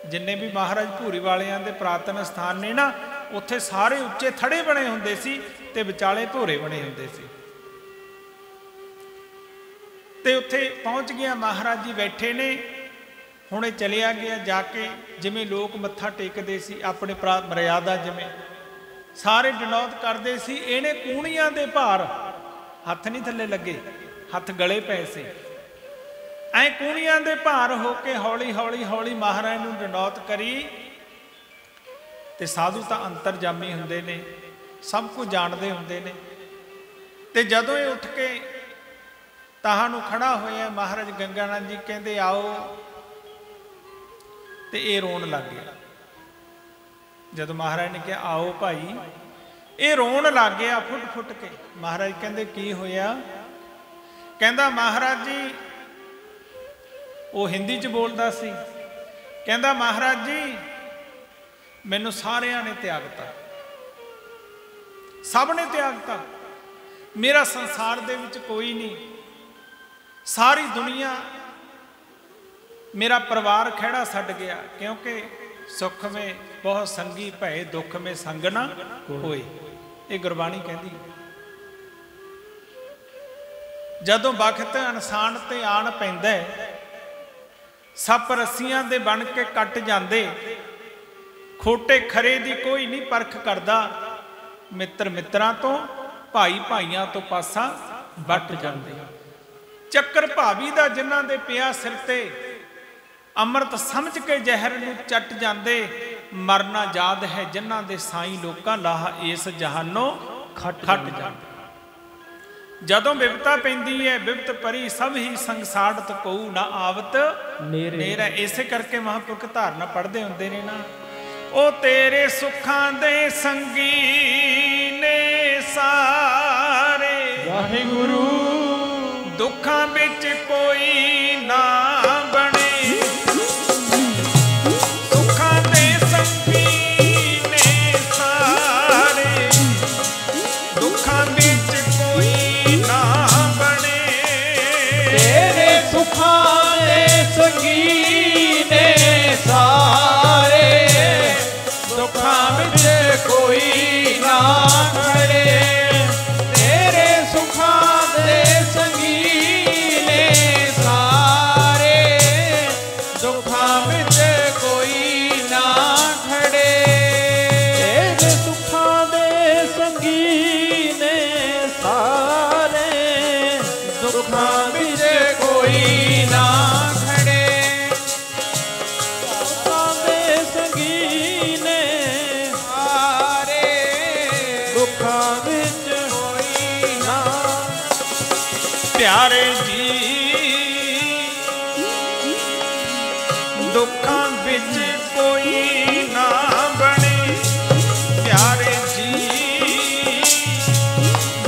ਜਿੰਨੇ ਵੀ ਮਹਾਰਾਜ ਭੂਰੀ ਵਾਲਿਆਂ ਦੇ ਪੁਰਾਤਨ ਸਥਾਨ ਨੇ ਨਾ, ਉੱਥੇ ਸਾਰੇ ਉੱਚੇ ਥੜੇ ਬਣੇ ਹੁੰਦੇ ਸੀ ਤੇ ਵਿਚਾਲੇ ਭੋਰੇ ਬਣੇ ਹੁੰਦੇ ਸੀ। ਤੇ ਉੱਥੇ ਪਹੁੰਚ ਗਿਆ, ਮਹਾਰਾਜ ਜੀ ਬੈਠੇ ਨੇ। ਹੁਣ ਇਹ ਚਲਿਆ ਗਿਆ ਜਾ ਕੇ, ਜਿਵੇਂ ਲੋਕ ਮੱਥਾ ਟੇਕਦੇ ਸੀ ਆਪਣੇ ਮਰਿਆਦਾ, ਜਿਵੇਂ ਸਾਰੇ ਡਨੌਤ ਕਰਦੇ ਸੀ। ਇਹਨੇ ਕੂਣੀਆਂ ਦੇ ਭਾਰ, ਹੱਥ ਨਹੀਂ ਥੱਲੇ ਲੱਗੇ, ਹੱਥ ਗਲੇ ਪਏ ਸੀ। ਐ ਕੂਣੀਆਂ ਦੇ ਭਾਰ ਹੋ ਕੇ ਹੌਲੀ ਹੌਲੀ ਹੌਲੀ ਮਹਾਰਾਜ ਨੂੰ ਡੰਡੌਤ ਕਰੀ। ਤੇ ਸਾਧੂ ਤਾਂ ਅੰਤਰਜਾਮੀ ਹੁੰਦੇ ਨੇ, ਸਭ ਕੁਝ ਜਾਣਦੇ ਹੁੰਦੇ ਨੇ। ਤੇ ਜਦੋਂ ਇਹ ਉੱਠ ਕੇ ਤਾਹਾਂ ਨੂੰ ਖੜਾ ਹੋਇਆ, ਮਹਾਰਾਜ ਗੰਗਾਨੰਦ ਜੀ ਕਹਿੰਦੇ ਆਓ, ਤੇ ਇਹ ਰੋਣ ਲੱਗ ਗਿਆ। ਜਦੋਂ ਮਹਾਰਾਜ ਨੇ ਕਿਹਾ ਆਓ ਭਾਈ, ਇਹ ਰੋਣ ਲੱਗ ਗਿਆ ਫੁੱਟ ਫੁੱਟ ਕੇ। ਮਹਾਰਾਜ ਕਹਿੰਦੇ ਕੀ ਹੋਇਆ? ਕਹਿੰਦਾ ਮਹਾਰਾਜ ਜੀ, ਉਹ ਹਿੰਦੀ 'ਚ ਬੋਲਦਾ ਸੀ, ਕਹਿੰਦਾ ਮਹਾਰਾਜ ਜੀ ਮੈਨੂੰ ਸਾਰਿਆਂ ਨੇ ਤਿਆਗਤਾ, ਸਭ ਨੇ ਤਿਆਗਤਾ, ਮੇਰਾ ਸੰਸਾਰ ਦੇ ਵਿੱਚ ਕੋਈ ਨਹੀਂ, ਸਾਰੀ ਦੁਨੀਆ ਮੇਰਾ ਪਰਿਵਾਰ ਖਹਿੜਾ ਛੱਡ ਗਿਆ। ਕਿਉਂਕਿ ਸੁੱਖ ਮੇ ਬਹੁਤ ਸੰਗੀ ਭਏ, ਦੁੱਖ ਮੇ ਸੰਗ ਨਾ ਹੋਏ, ਇਹ ਗੁਰਬਾਣੀ ਕਹਿੰਦੀ। ਜਦੋਂ ਵਕਤ ਇਨਸਾਨ ਤੇ ਆਣ ਪੈਂਦਾ, ਸੱਪ ਰੱਸੀਆਂ ਦੇ ਬਣ ਕੇ ਕੱਟ ਜਾਂਦੇ, ਖੋਟੇ ਖਰੇ ਦੀ ਕੋਈ ਨਹੀਂ ਪਰਖ ਕਰਦਾ, ਮਿੱਤਰ ਮਿੱਤਰਾਂ ਤੋਂ, ਭਾਈ ਭਾਈਆਂ ਤੋਂ ਪਾਸਾ ਵੱਟ ਜਾਂਦੇ। ਚੱਕਰ ਭਾਵੀ ਦਾ ਜਿਨ੍ਹਾਂ ਦੇ ਪਿਆ ਸਿਰ ਤੇ, ਅੰਮ੍ਰਿਤ ਸਮਝ ਕੇ ਜ਼ਹਿਰ ਨੂੰ ਚੱਟ ਜਾਂਦੇ, ਮਰਨਾ ਯਾਦ ਹੈ ਜਿਨ੍ਹਾਂ ਦੇ ਸਾਈਂ ਲੋਕਾਂ ਲਾਹ ਇਸ ਜਹਾਨੋਂ ਖੱਟ ਜਾਂਦੇ। ਜਦੋਂ ਵਿਪਤਾ ਪੈਂਦੀ ਹੈ, ਵਿਪਤ ਪਰੀ ਸਭ ਹੀ ਸੰਸਾੜਤ ਕਉ ਨਾ ਆਵਤ ਨੇਰਾ। ਇਸੇ ਕਰਕੇ ਮਹਾਂਪੁਰਖ ਧਾਰਨਾ ਪੜ੍ਹਦੇ ਹੁੰਦੇ ਨੇ ਨਾ, ਉਹ ਤੇਰੇ ਸੁੱਖਾਂ ਦੇ ਸੰਗੀ ਨੇ ਸਾਰੇ, ਵਾਹਿਗੁਰੂ ਦੁੱਖਾਂ ਵਿੱਚ ਕੋਈ ਨਾ ਬਣੇ, ਸੁੱਖਾਂ ਦੇ ਸੰਗੀ ਨੇ ਸਾਰੇ, ਦੁੱਖਾਂ ਵਿੱਚ ਕੋਈ ਨਾ ਬਣੇ, ਤੇਰੇ ਸੁੱਖਾਂ ਦੇ ਸੰਗੀ ਨੇ ਸਾਰੇ, ਦੁੱਖਾਂ ਵਿੱਚ ਕੋਈ ਨਾ ਖੜੇ, ਤੇਰੇ ਸੁੱਖਾਂ ਦੇ ਸੰਗੀ ਨੇ ਸਾਰੇ, ਦੁੱਖਾਂ ਵਿੱਚ ਕੋਈ ਨਾ ਖੜੇ, ਤੇਰੇ ਸੁੱਖਾਂ ਦੇ ਸੰਗੀ ਨੇ ਸਾਰੇ, ਦੁੱਖਾਂ ਵਿੱਚ ਕੋਈ ਨਾ ਖੜੇ, ਦੁੱਖਾਂ ਦੇ ਸੰਗੀ ਨੇ ਸਾਰੇ, ਦੁੱਖਾਂ ਵਿੱਚ ਕੋਈ ਨਾ। ਪਿਆਰੇ ਜੀ ਦੁੱਖਾਂ ਵਿੱਚ ਕੋਈ ਨਾ ਬਣੇ, ਪਿਆਰੇ ਜੀ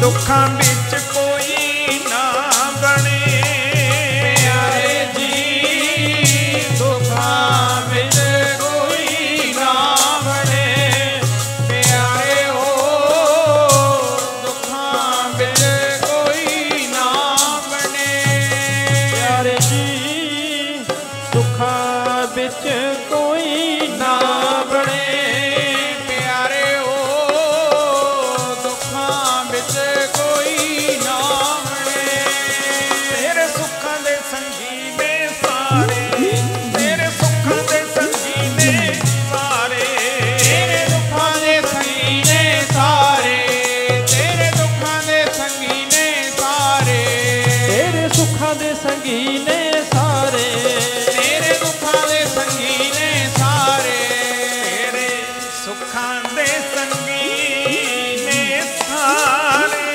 ਦੁੱਖਾਂ ਵਿੱਚ ਕੋਈ ਨਾ ਬਣੇ, ਪਿਆਰੇ ਜੀ ਦੁੱਖਾਂ ਵਿੱਚ ਕੋਈ ਨਾ ਬਣੇ, ਪਿਆਰੇ ਹੋ ਦੁੱਖਾਂ ਵਿੱਚ ਕੋਈ ਨਾ ਬਣੇ, ਪਿਆਰੇ ਜੀ ਦੁੱਖਾਂ ਵਿੱਚ ਕੋਈ ਨਾ ਬਣੇ, ਪਿਆਰੇ ਹੋ ਦੁੱਖਾਂ ਵਿੱਚ ਕੋਈ ਨਾ ਬਣੇ, ਤੇਰੇ ਸੁੱਖਾਂ ਦੇ ਸੰਗੀ ਨੇ ਸਾਰੇ, ਤੇਰੇ ਸੁੱਖਾਂ ਦੇ ਸੰਗੀ ਨੇ ਸਾਰੇ, ਤੇਰੇ ਦੁੱਖਾਂ ਦੇ ਸੰਗੀ ਨੇ ਸਾਰੇ, ਤੇਰੇ ਦੁੱਖਾਂ ਦੇ ਸੰਗੀ ਨੇ ਸਾਰੇ, ਤੇਰੇ ਸੁੱਖਾਂ ਦੇ ਸੰਗੀ ਨੇ ਸਾਰੇ, ਤੇਰੇ ਦੁੱਖਾਂ ਦੇ ਸੰਗੀ ਨੇ ਸਾਰੇ, ਤੇਰੇ ਸੁੱਖਾਂ ਦੇ ਸੰਗੀ ਨੇ ਸਾਰੇ,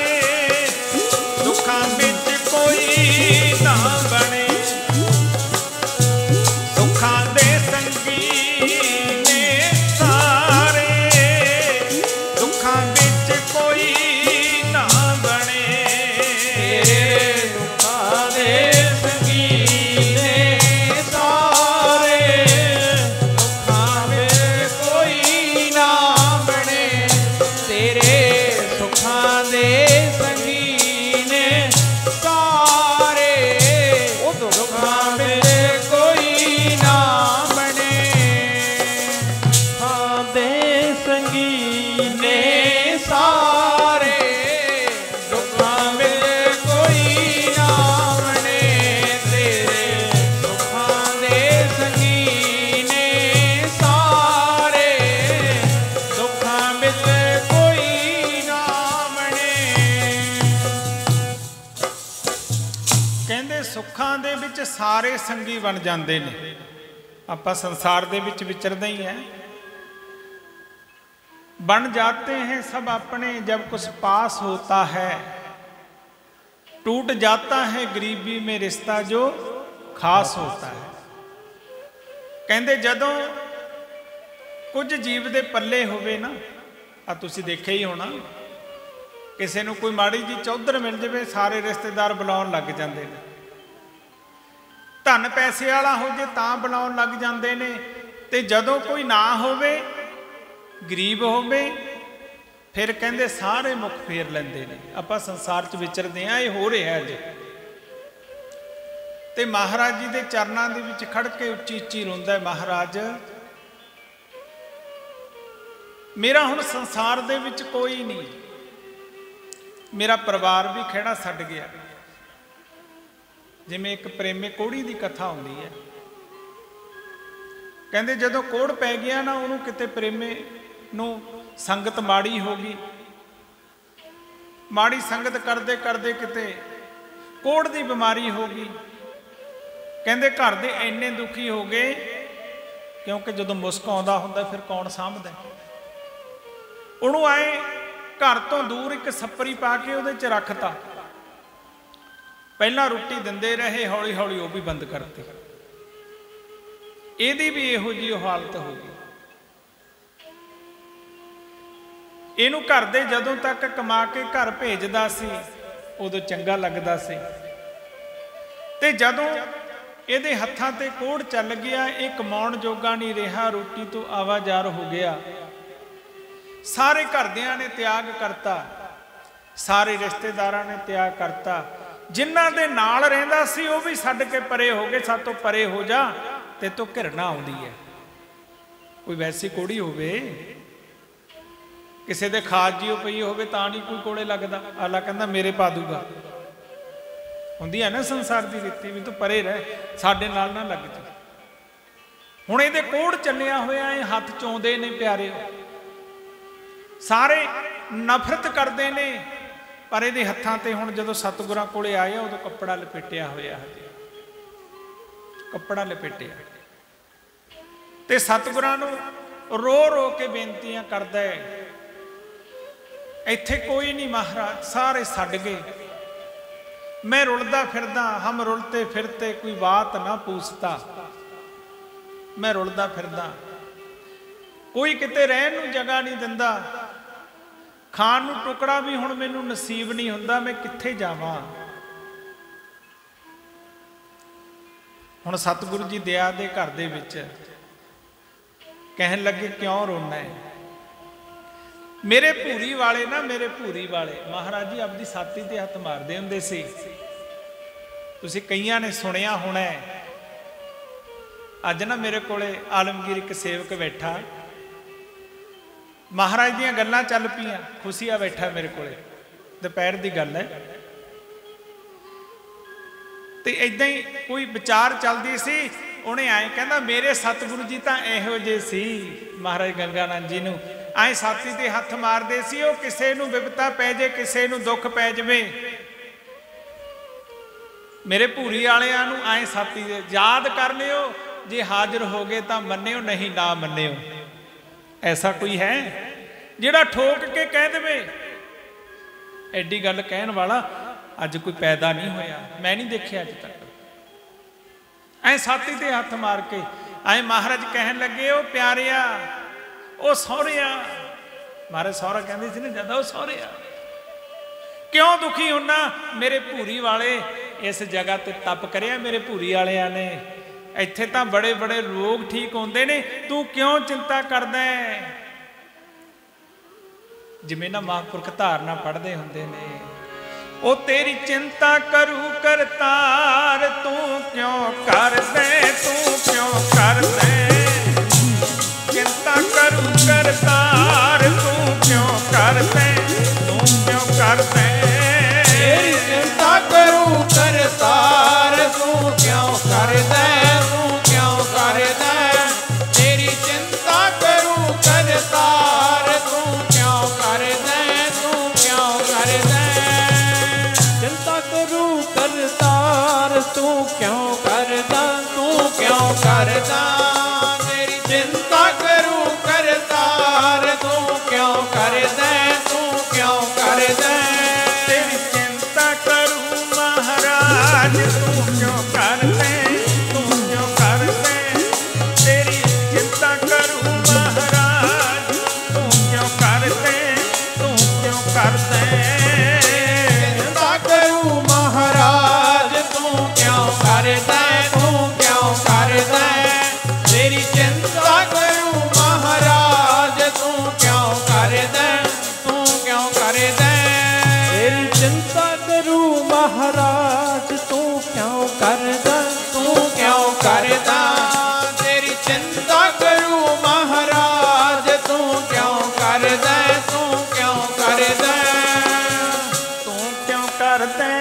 ਦੁੱਖਾਂ ਵਿੱਚ ਕੋਈ ਨਾ ਬਣੇ, ਸੁੱਖਾਂ ਦੇ ਸੰਗੀ ਨੇ ਸਾਰੇ, ਦੁੱਖਾਂ ਵਿੱਚ ਕੋਈ ਨਾ ਬਣੇ, ਤੇਰੇ ਦੁੱਖਾਂ ਦੇ ਸੰਗੀ ਨੇ ਸਾਰੇ, ਦੁੱਖਾਂ ਵਿੱਚ ਕੋਈ ਨਾ ਬਣੇ, ਤੇਰੇ ਸੁੱਖਾਂ ਦੇ ਸੰਗੀ ਨੇ ਸਾਰੇ, ਉਹ ਦੁੱਖਾਂ ਵਿੱਚ ਕੋਈ ਨਾ ਬਣੇ, ਦੁੱਖਾਂ ਦੇ ਸੰਗੀ ਨੇ ਸਾਰੇ, ਦੁੱਖਾਂ ਵਿੱਚ ਕੋਈ ਨਾ ਬਣੇ, ਤੇਰੇ ਦੁੱਖਾਂ ਦੇ ਸੰਗੀ ਨੇ ਸਾਰੇ, ਦੁੱਖਾਂ ਵਿੱਚ ਕੋਈ ਨਾ ਬਣੇ। ਕਹਿੰਦੇ ਸੁੱਖਾਂ ਦੇ ਵਿੱਚ ਸਾਰੇ ਸੰਗੀ ਬਣ ਜਾਂਦੇ ਨੇ। ਆਪਾਂ ਸੰਸਾਰ ਦੇ ਵਿੱਚ ਵਿਚਰਦੇ ਹੀ ਹੈ। बन जाते हैं सब अपने जब कुछ पास होता है, टूट जाता है गरीबी में रिश्ता जो खास होता है। कहते जदों कुछ जीव दे पल्ले होवे ना, आ तुसी देखे ही होना, किसी नूं कोई माड़ी जी चौधर मिल जाए सारे रिश्तेदार बुलाउण लग जाते हैं। धन पैसे वाला हो जे तां बुलाउण लग जाते हैं, ते जदों कोई ना होवे गरीब होवे फिर कहते सारे मुख फेर लेंदे ने। आपां संसार च विचरदे हां, ये हो रहा है अज। ते महाराज जी दे चरनां दे विच खड़ के उच्ची उच्ची रोंदा है, महाराज मेरा हुण संसार दे विच कोई नहीं, मेरा परिवार भी खैड़ा छड्ड गया। जिवें एक प्रेमे कोड़ी दी कथा आउंदी है, कहते जदों कोड़ पै गया ना उहनूं किते प्रेमे नूं संगत माड़ी हो गई, माड़ी संगत करते करते किते कोड़ दी बीमारी हो गई। कहते घर दे इन्ने दुखी हो गए, क्योंकि जदों मुस्क आउंदा हुंदा फिर कौन सामभदा। उहनूं आए घर तो दूर एक सप्परी पा के उहदे च रखता, पहलां रोटी दिंदे रहे, हौली हौली वो भी बंद करते। इहदी भी इहो जी हालत हो गई। ਇਹਨੂੰ घर ਦੇ ਜਦੋਂ तक कमा के घर भेजदा सी उदों चंगा लगदा सी, ते जदों ਇਹਦੇ हत्थां ते कोड़ चल गया, ये कमाउण जोगा नहीं रहा, रोटी तो आवाजार हो गया। सारे घरदियां ने त्याग करता, सारे रिश्तेदारां ने त्याग करता, जिन्हां दे नाल रहिंदा सी वो भी छड्ड के परे हो गए। सातों परे हो जा, ते तो घिरना आउंदी है। कोई वैसी कोड़ी होवे, किसी दे खाद जी पई होवे तां नहीं कोई कोड़े लगदा, अगला कहंदा मेरे पा दूगा। हुंदी है ना संसार दी रीति भी, तू परे रह, साडे नाल ना लग जा। हुण इहदे कोड़ चलिया होया है, हत्थ चौंदे ने प्यारे, सारे नफरत करदे ने, पर इहदे हत्थां ते हुण जदों सतगुरां कोले आया उदों कपड़ा लपेटिया होया, कपड़ा लपेटिया, ते सतगुरां नूं रो रो के बेनतियां करदा है, इत्थे कोई नहीं महाराज, सारे छड्ड गए, मैं रुलदा फिरदा, हम रुलते फिरते कोई बात ना पूछता। मैं रुलदा फिरदा, कोई किते रहन नूं जगह नहीं दिंदा, खाण नूं टुकड़ा भी हुण मैनूं नसीब नहीं हुंदा, मैं कित्थे जावां। हुण सतगुरु जी दया दे घर दे विच कहन लगे क्यों रोना है। मेरे भूरी वाले ना, मेरे भूरी वाले महाराज जी अपनी छाती ते हत्थ मारदे हुंदे सी। तुसीं कईयां ने सुनिया होना है। अज ना मेरे कोले आलमगीर एक सेवक बैठा, महाराज दीयां गल्लां चल पईयां, खुशिया बैठा मेरे कोले, दोपहर दी गल है, ते इदां ही कोई विचार चलदी सी। उन्हें आए कहना मेरे सतगुरु जी तां इहो जे सी, महाराज गंगानंद जी नूं आए छाती ते हत्थ मारदे सी, वो किसे नूं विपता पै जे, किसे नूं दुख पै जावे, मेरे भूरी वालियां नूं आए छाती दे याद कर लियो, जे हाजिर हो गए तो मन्नियो, नहीं ना मन्नियो। ऐसा कोई है जिहड़ा ठोक के कह देवे? एडी गल कहण वाला अज कोई पैदा नहीं होया, मैं नहीं देखिया अज तक। ऐ छाती ते हत्थ मार के आए महाराज कहन लगे, ओ प्यारिया, ओ सौहरिया, महाराज सौहरा कहते सी ना ज्यादा, ओ सौहरिया क्यों दुखी होना? मेरे भूरी वाले इस जगह ते तप करिया, मेरे भूरी वालियां ने, इत्थे तां बड़े बड़े रोग ठीक होंदे ने, तू क्यों चिंता करदा है? जिवें ना महापुरख धारना पढ़दे हुंदे ने, ओ तेरी चिंता करू करतार, तू क्यों कर दे, तू क्यों कर दे, चिंता करू करतार, तू क्यों कर दे, तू क्यों कर दे, तेरी चिंता करू करतार, तू क्यों कर दे, तू क्यों कर दे, तेरी चिंता करू करतार, तू क्यों कर दे, तू क्यों कर दे, चिंता करू करतार, तू क्यों कर करता, तेरी चिंता करूं करतार, तू क्यों कर दे, तू क्यों कर दे, तेरी चिंता करूं महाराज, तू क्यों कर दे, तू क्यों कर दे, तेरी चिंता करूं महाराज, तू क्यों कर दे, तू क्यों कर दे, चिंता करूं महाराज, तू क्यों कर दे, तू क्यों कर दे, तेरी चिंता करूं महाराज, तू क्यों कर दे, तू क्यों कर दे, तेरी चिंता करूं महाराज, तू क्यों करदा, तू क्यों करदा, तेरी चिंता करूं महाराज, तू क्यों कर दे, तू क्यों कर दे, तू क्यों कर दे,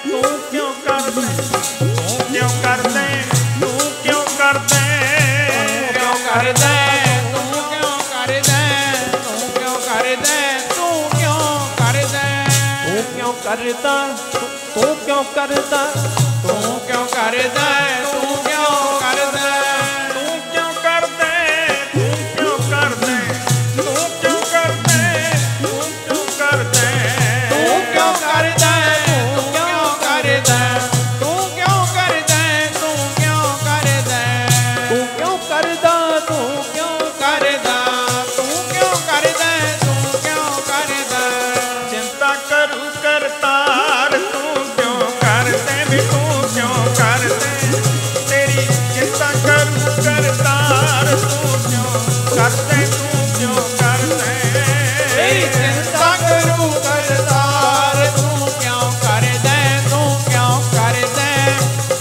तू क्यों कर दे, तू क्यों कर दे, तू क्यों कर दे, क्यों कर दे, तू क्यों कर दे, तू क्यों कर दे, तू क्यों कर दे, तू क्यों करदा, तू क्यों करदा, तू क्यों कर दे, तू क्यों कर दे, तू क्यों कर दे, तू क्यों कर दे, तू क्यों कर दे, तू क्यों कर दे, तू क्यों कर दे, तू क्यों कर दे, तू क्यों कर दे, तू क्यों कर दे, तू क्यों करदा, तू क्यों करदा, तू क्यों कर दे, तू क्यों कर दे, चिंता करूं करतार, तू क्यों कर दे, भी तू क्यों कर दे, तेरी चिंता करूं करतार, तू क्यों कर दे, तू क्यों कर दे, तेरी चिंता करूं करतार, तू क्यों कर दे, तू क्यों कर दे,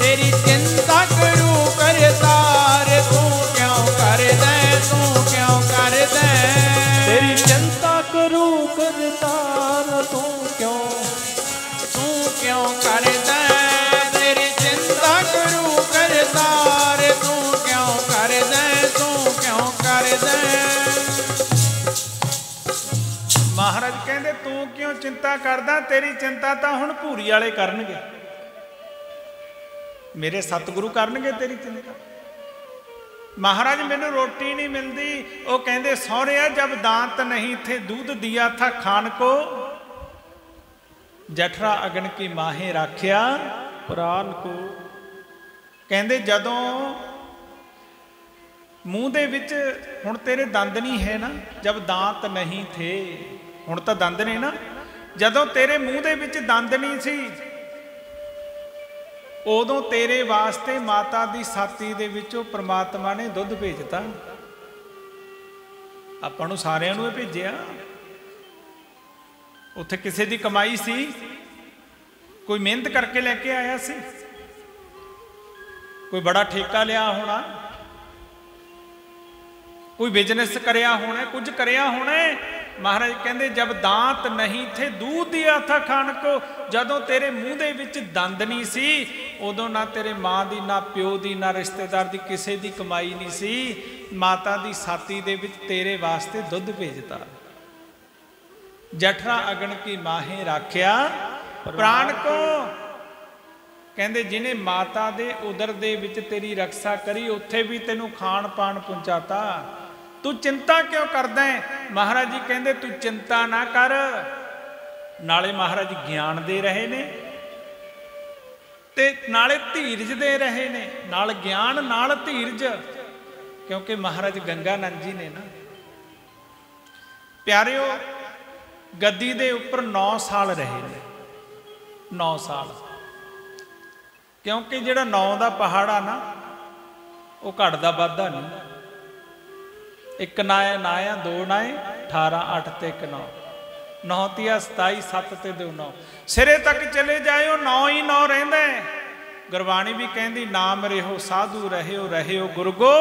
तेरी चिंता करूं करतार, तू क्यों कर दे, तू क्यों कर दे, तेरी चिंता करूं करतार, तू क्यों कर दे, तेरी चिंता करूं करतार, तू क्यों कर दे, तू क्यों कर दे, ਮਹਾਰਾਜ ਕਹਿੰਦੇ ਤੂੰ ਕਿਉਂ ਚਿੰਤਾ ਕਰਦਾ, ਤੇਰੀ ਚਿੰਤਾ ਤਾਂ ਹੁਣ ਭੂਰੀ ਵਾਲੇ ਕਰਨਗੇ, ਮੇਰੇ ਸਤਿਗੁਰੂ ਕਰਨਗੇ ਤੇਰੀ ਚਿੰਤਾ। महाराज मैनू रोटी नहीं मिलती, वो कहते सौरिया जब दांत नहीं थे दूध दिया था खान को, जठरा अगन की माहे राख्या प्राण को, कहते जदों मूँह दे विच हुण तेरे दंद नहीं है ना, जब दांत नहीं थे, हुण तां दंद ने ना, जदों तेरे मूँह दे विच दंद नहीं सी, उदों तेरे वास्ते माता दी छाती दे विचों परमात्मा ने दुध भेजता, आपां नूं सारिआं नूं भेजिआ, उत्थे किसे दी कमाई सी, कोई मेहनत करके लैके आया सी, कोई बड़ा ठेका लिया होना, कोई बिजनेस करिया होना, कुछ करिया होना। महाराज कहते जब दांत नहीं थे दूध दिया था खान को, जदों तेरे मूँह दे विच दंद नहीं सी, उदों ना तेरे माँ दी, ना प्यो दी, ना रिश्तेदार दी किसी दी कमाई नहीं सी, माता दी छाती दे विच तेरे वास्ते दुध भेजता, जठरा अगन की माहे राख्या प्राण को, कहते जिन्हें माता दे उदर दे विच तेरी रक्षा करी, उत्थे भी तेनू खाण पाण पहुंचाता, तू चिंता क्यों करदा है। महाराज जी कहते तू चिंता ना कर, नाले महाराज ज्ञान दे रहे ने ते नाले धीरज दे रहे ने, नाल ज्ञान नाल धीरज, क्योंकि महाराज गंगानंद जी ने ना प्यारिओ गद्दी दे उपर 9 साल रहे ने, 9 साल, क्योंकि जिहड़ा 9 दा पहाड़ा ना वो घटदा वधदा नहीं, एक नाया नाया दो नाए 18 8 ते 1 9 9 तिया 27 7 ते 2 9 सिरे तक चले जाओ 9 ही 9 रहिंदा है। गुरबाणी भी कहती नाम रहो साधु रहो रहो गुरगो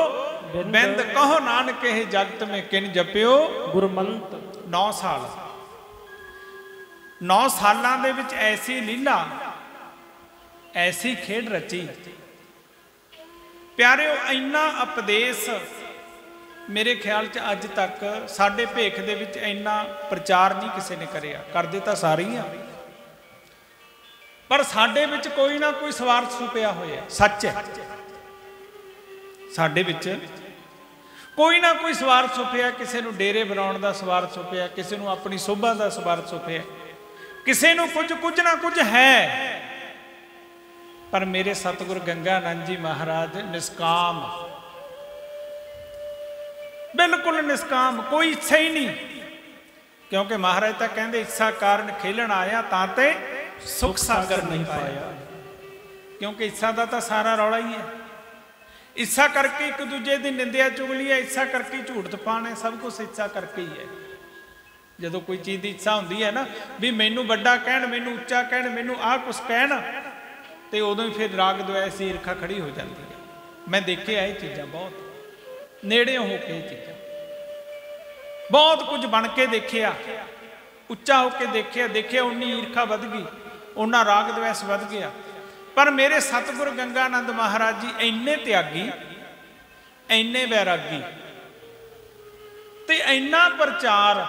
बिंद कहो नानक हे जगत में किन जपियो गुरमंत। 9 साल 9 सालां दे विच ऐसी लीला ऐसी खेड रची प्यारिओ, इन्ना उपदेश मेरे ख्याल च अज तक साडे भेख दे विच इन्ना प्रचार नहीं किसी ने करिया, करदे तां सारे ही आ, पर साडे विच कोई ना कोई स्वार्थ छुपिया होया, सच है ਸਾਡੇ ਵਿੱਚ ਕੋਈ ਨਾ ਕੋਈ ਸਵਾਰਥ ਛੁਪਿਆ, ਕਿਸੇ ਨੂੰ ਡੇਰੇ ਬਣਾਉਣ ਦਾ ਸਵਾਰਥ ਛੁਪਿਆ, ਕਿਸੇ ਨੂੰ ਆਪਣੀ ਸੋਭਾ ਦਾ ਸਵਾਰਥ ਛੁਪਿਆ, ਕਿਸੇ ਨੂੰ ਕੁਝ ਨਾ ਕੁਝ ਹੈ। ਪਰ ਮੇਰੇ ਸਤਿਗੁਰ ਗੰਗਾਨੰਦ ਜੀ ਮਹਾਰਾਜ ਨਿਸਕਾਮ, ਬਿਲਕੁਲ ਨਿਸਕਾਮ, ਕੋਈ ਇੱਛਾ ਹੀ ਨਹੀਂ। ਕਿਉਂਕਿ ਮਹਾਰਾਜ ਤਾਂ ਕਹਿੰਦੇ ਇੱਛਾ ਕਾਰਨ ਖੇਲਣ ਆਇਆ ਤਾਂ ਤੇ ਸੁਖ ਸਾਗਰ ਨਹੀਂ ਪਾਇਆ। ਕਿਉਂਕਿ ਇੱਛਾ ਦਾ ਤਾਂ ਸਾਰਾ ਰੌਲਾ ਹੀ ਹੈ। ਇੱਛਾ ਕਰਕੇ ਇੱਕ ਦੂਜੇ ਦੀ ਨਿੰਦਿਆ ਚੁਗਲੀ ਹੈ, ਇੱਛਾ ਕਰਕੇ ਝੂਠ ਤਪਾਣ ਹੈ, ਸਭ ਕੁਝ ਇੱਛਾ ਕਰਕੇ ਹੀ ਹੈ। ਜਦੋਂ ਕੋਈ ਚੀਜ਼ ਦੀ ਇੱਛਾ ਹੁੰਦੀ ਹੈ ਨਾ ਵੀ ਮੈਨੂੰ ਵੱਡਾ ਕਹਿਣ, ਮੈਨੂੰ ਉੱਚਾ ਕਹਿਣ, ਮੈਨੂੰ ਆਹ ਕੁਛ ਕਹਿਣ, ਤੇ ਉਦੋਂ ਹੀ ਫਿਰ ਰਾਗ ਦੁਆਇਸ ਈਰਖਾ ਖੜੀ ਹੋ ਜਾਂਦੀ ਹੈ। ਮੈਂ ਦੇਖਿਆ ਇਹ ਚੀਜ਼ਾਂ ਬਹੁਤ ਨੇੜੇ ਹੋ ਕੇ, ਇਹ ਚੀਜ਼ਾਂ ਬਹੁਤ ਕੁਝ ਬਣ ਕੇ ਦੇਖਿਆ, ਉੱਚਾ ਹੋ ਕੇ ਦੇਖਿਆ ਉਨੀ ਈਰਖਾ ਵੱਧ ਗਈ, ਉਹਨਾਂ ਰਾਗ ਦੁਆਇਸ ਵੱਧ ਗਿਆ। ਪਰ ਮੇਰੇ ਸਤਿਗੁਰ ਗੰਗਾਨੰਦ ਮਹਾਰਾਜ ਜੀ ਇੰਨੇ ਤਿਆਗੀ, ਇੰਨੇ ਵੈਰਾਗੀ ਤੇ ਇੰਨਾ ਪ੍ਰਚਾਰ।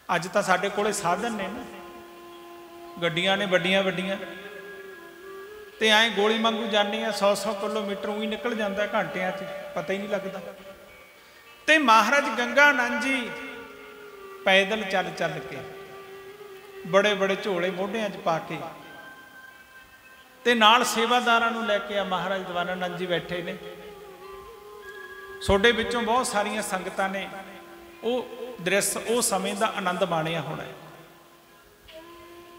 ਅੱਜ ਤਾਂ ਸਾਡੇ ਕੋਲੇ ਸਾਧਨ ਨੇ ਨਾ, ਗੱਡੀਆਂ ਨੇ ਵੱਡੀਆਂ ਵੱਡੀਆਂ, ਤੇ ਐਂ ਗੋਲੀ ਵਾਂਗੂ ਜਾਂਦੇ ਆ, 100-100 ਕਿਲੋਮੀਟਰ ਉਹੀ ਨਿਕਲ ਜਾਂਦਾ ਘੰਟਿਆਂ 'ਚ, ਪਤਾ ਹੀ ਨਹੀਂ ਲੱਗਦਾ। ਤੇ ਮਹਾਰਾਜ ਗੰਗਾਨੰਦ ਜੀ ਪੈਦਲ ਚੱਲ ਕੇ, ਬੜੇ ਬੜੇ ਝੋਲੇ ਮੋਢਿਆਂ 'ਚ ਪਾ ਕੇ, ਤੇ ਨਾਲ ਸੇਵਾਦਾਰਾਂ ਨੂੰ ਲੈ ਕੇ ਆ ਮਹਾਰਾਜ ਦੀਵਾਨਾਨੰਦ ਜੀ ਬੈਠੇ ਨੇ। ਤੁਹਾਡੇ ਵਿੱਚੋਂ ਬਹੁਤ ਸਾਰੀਆਂ ਸੰਗਤਾਂ ਨੇ ਉਹ ਦ੍ਰਿਸ਼, ਉਹ ਸਮੇਂ ਦਾ ਆਨੰਦ ਮਾਣਿਆ ਹੋਣਾ।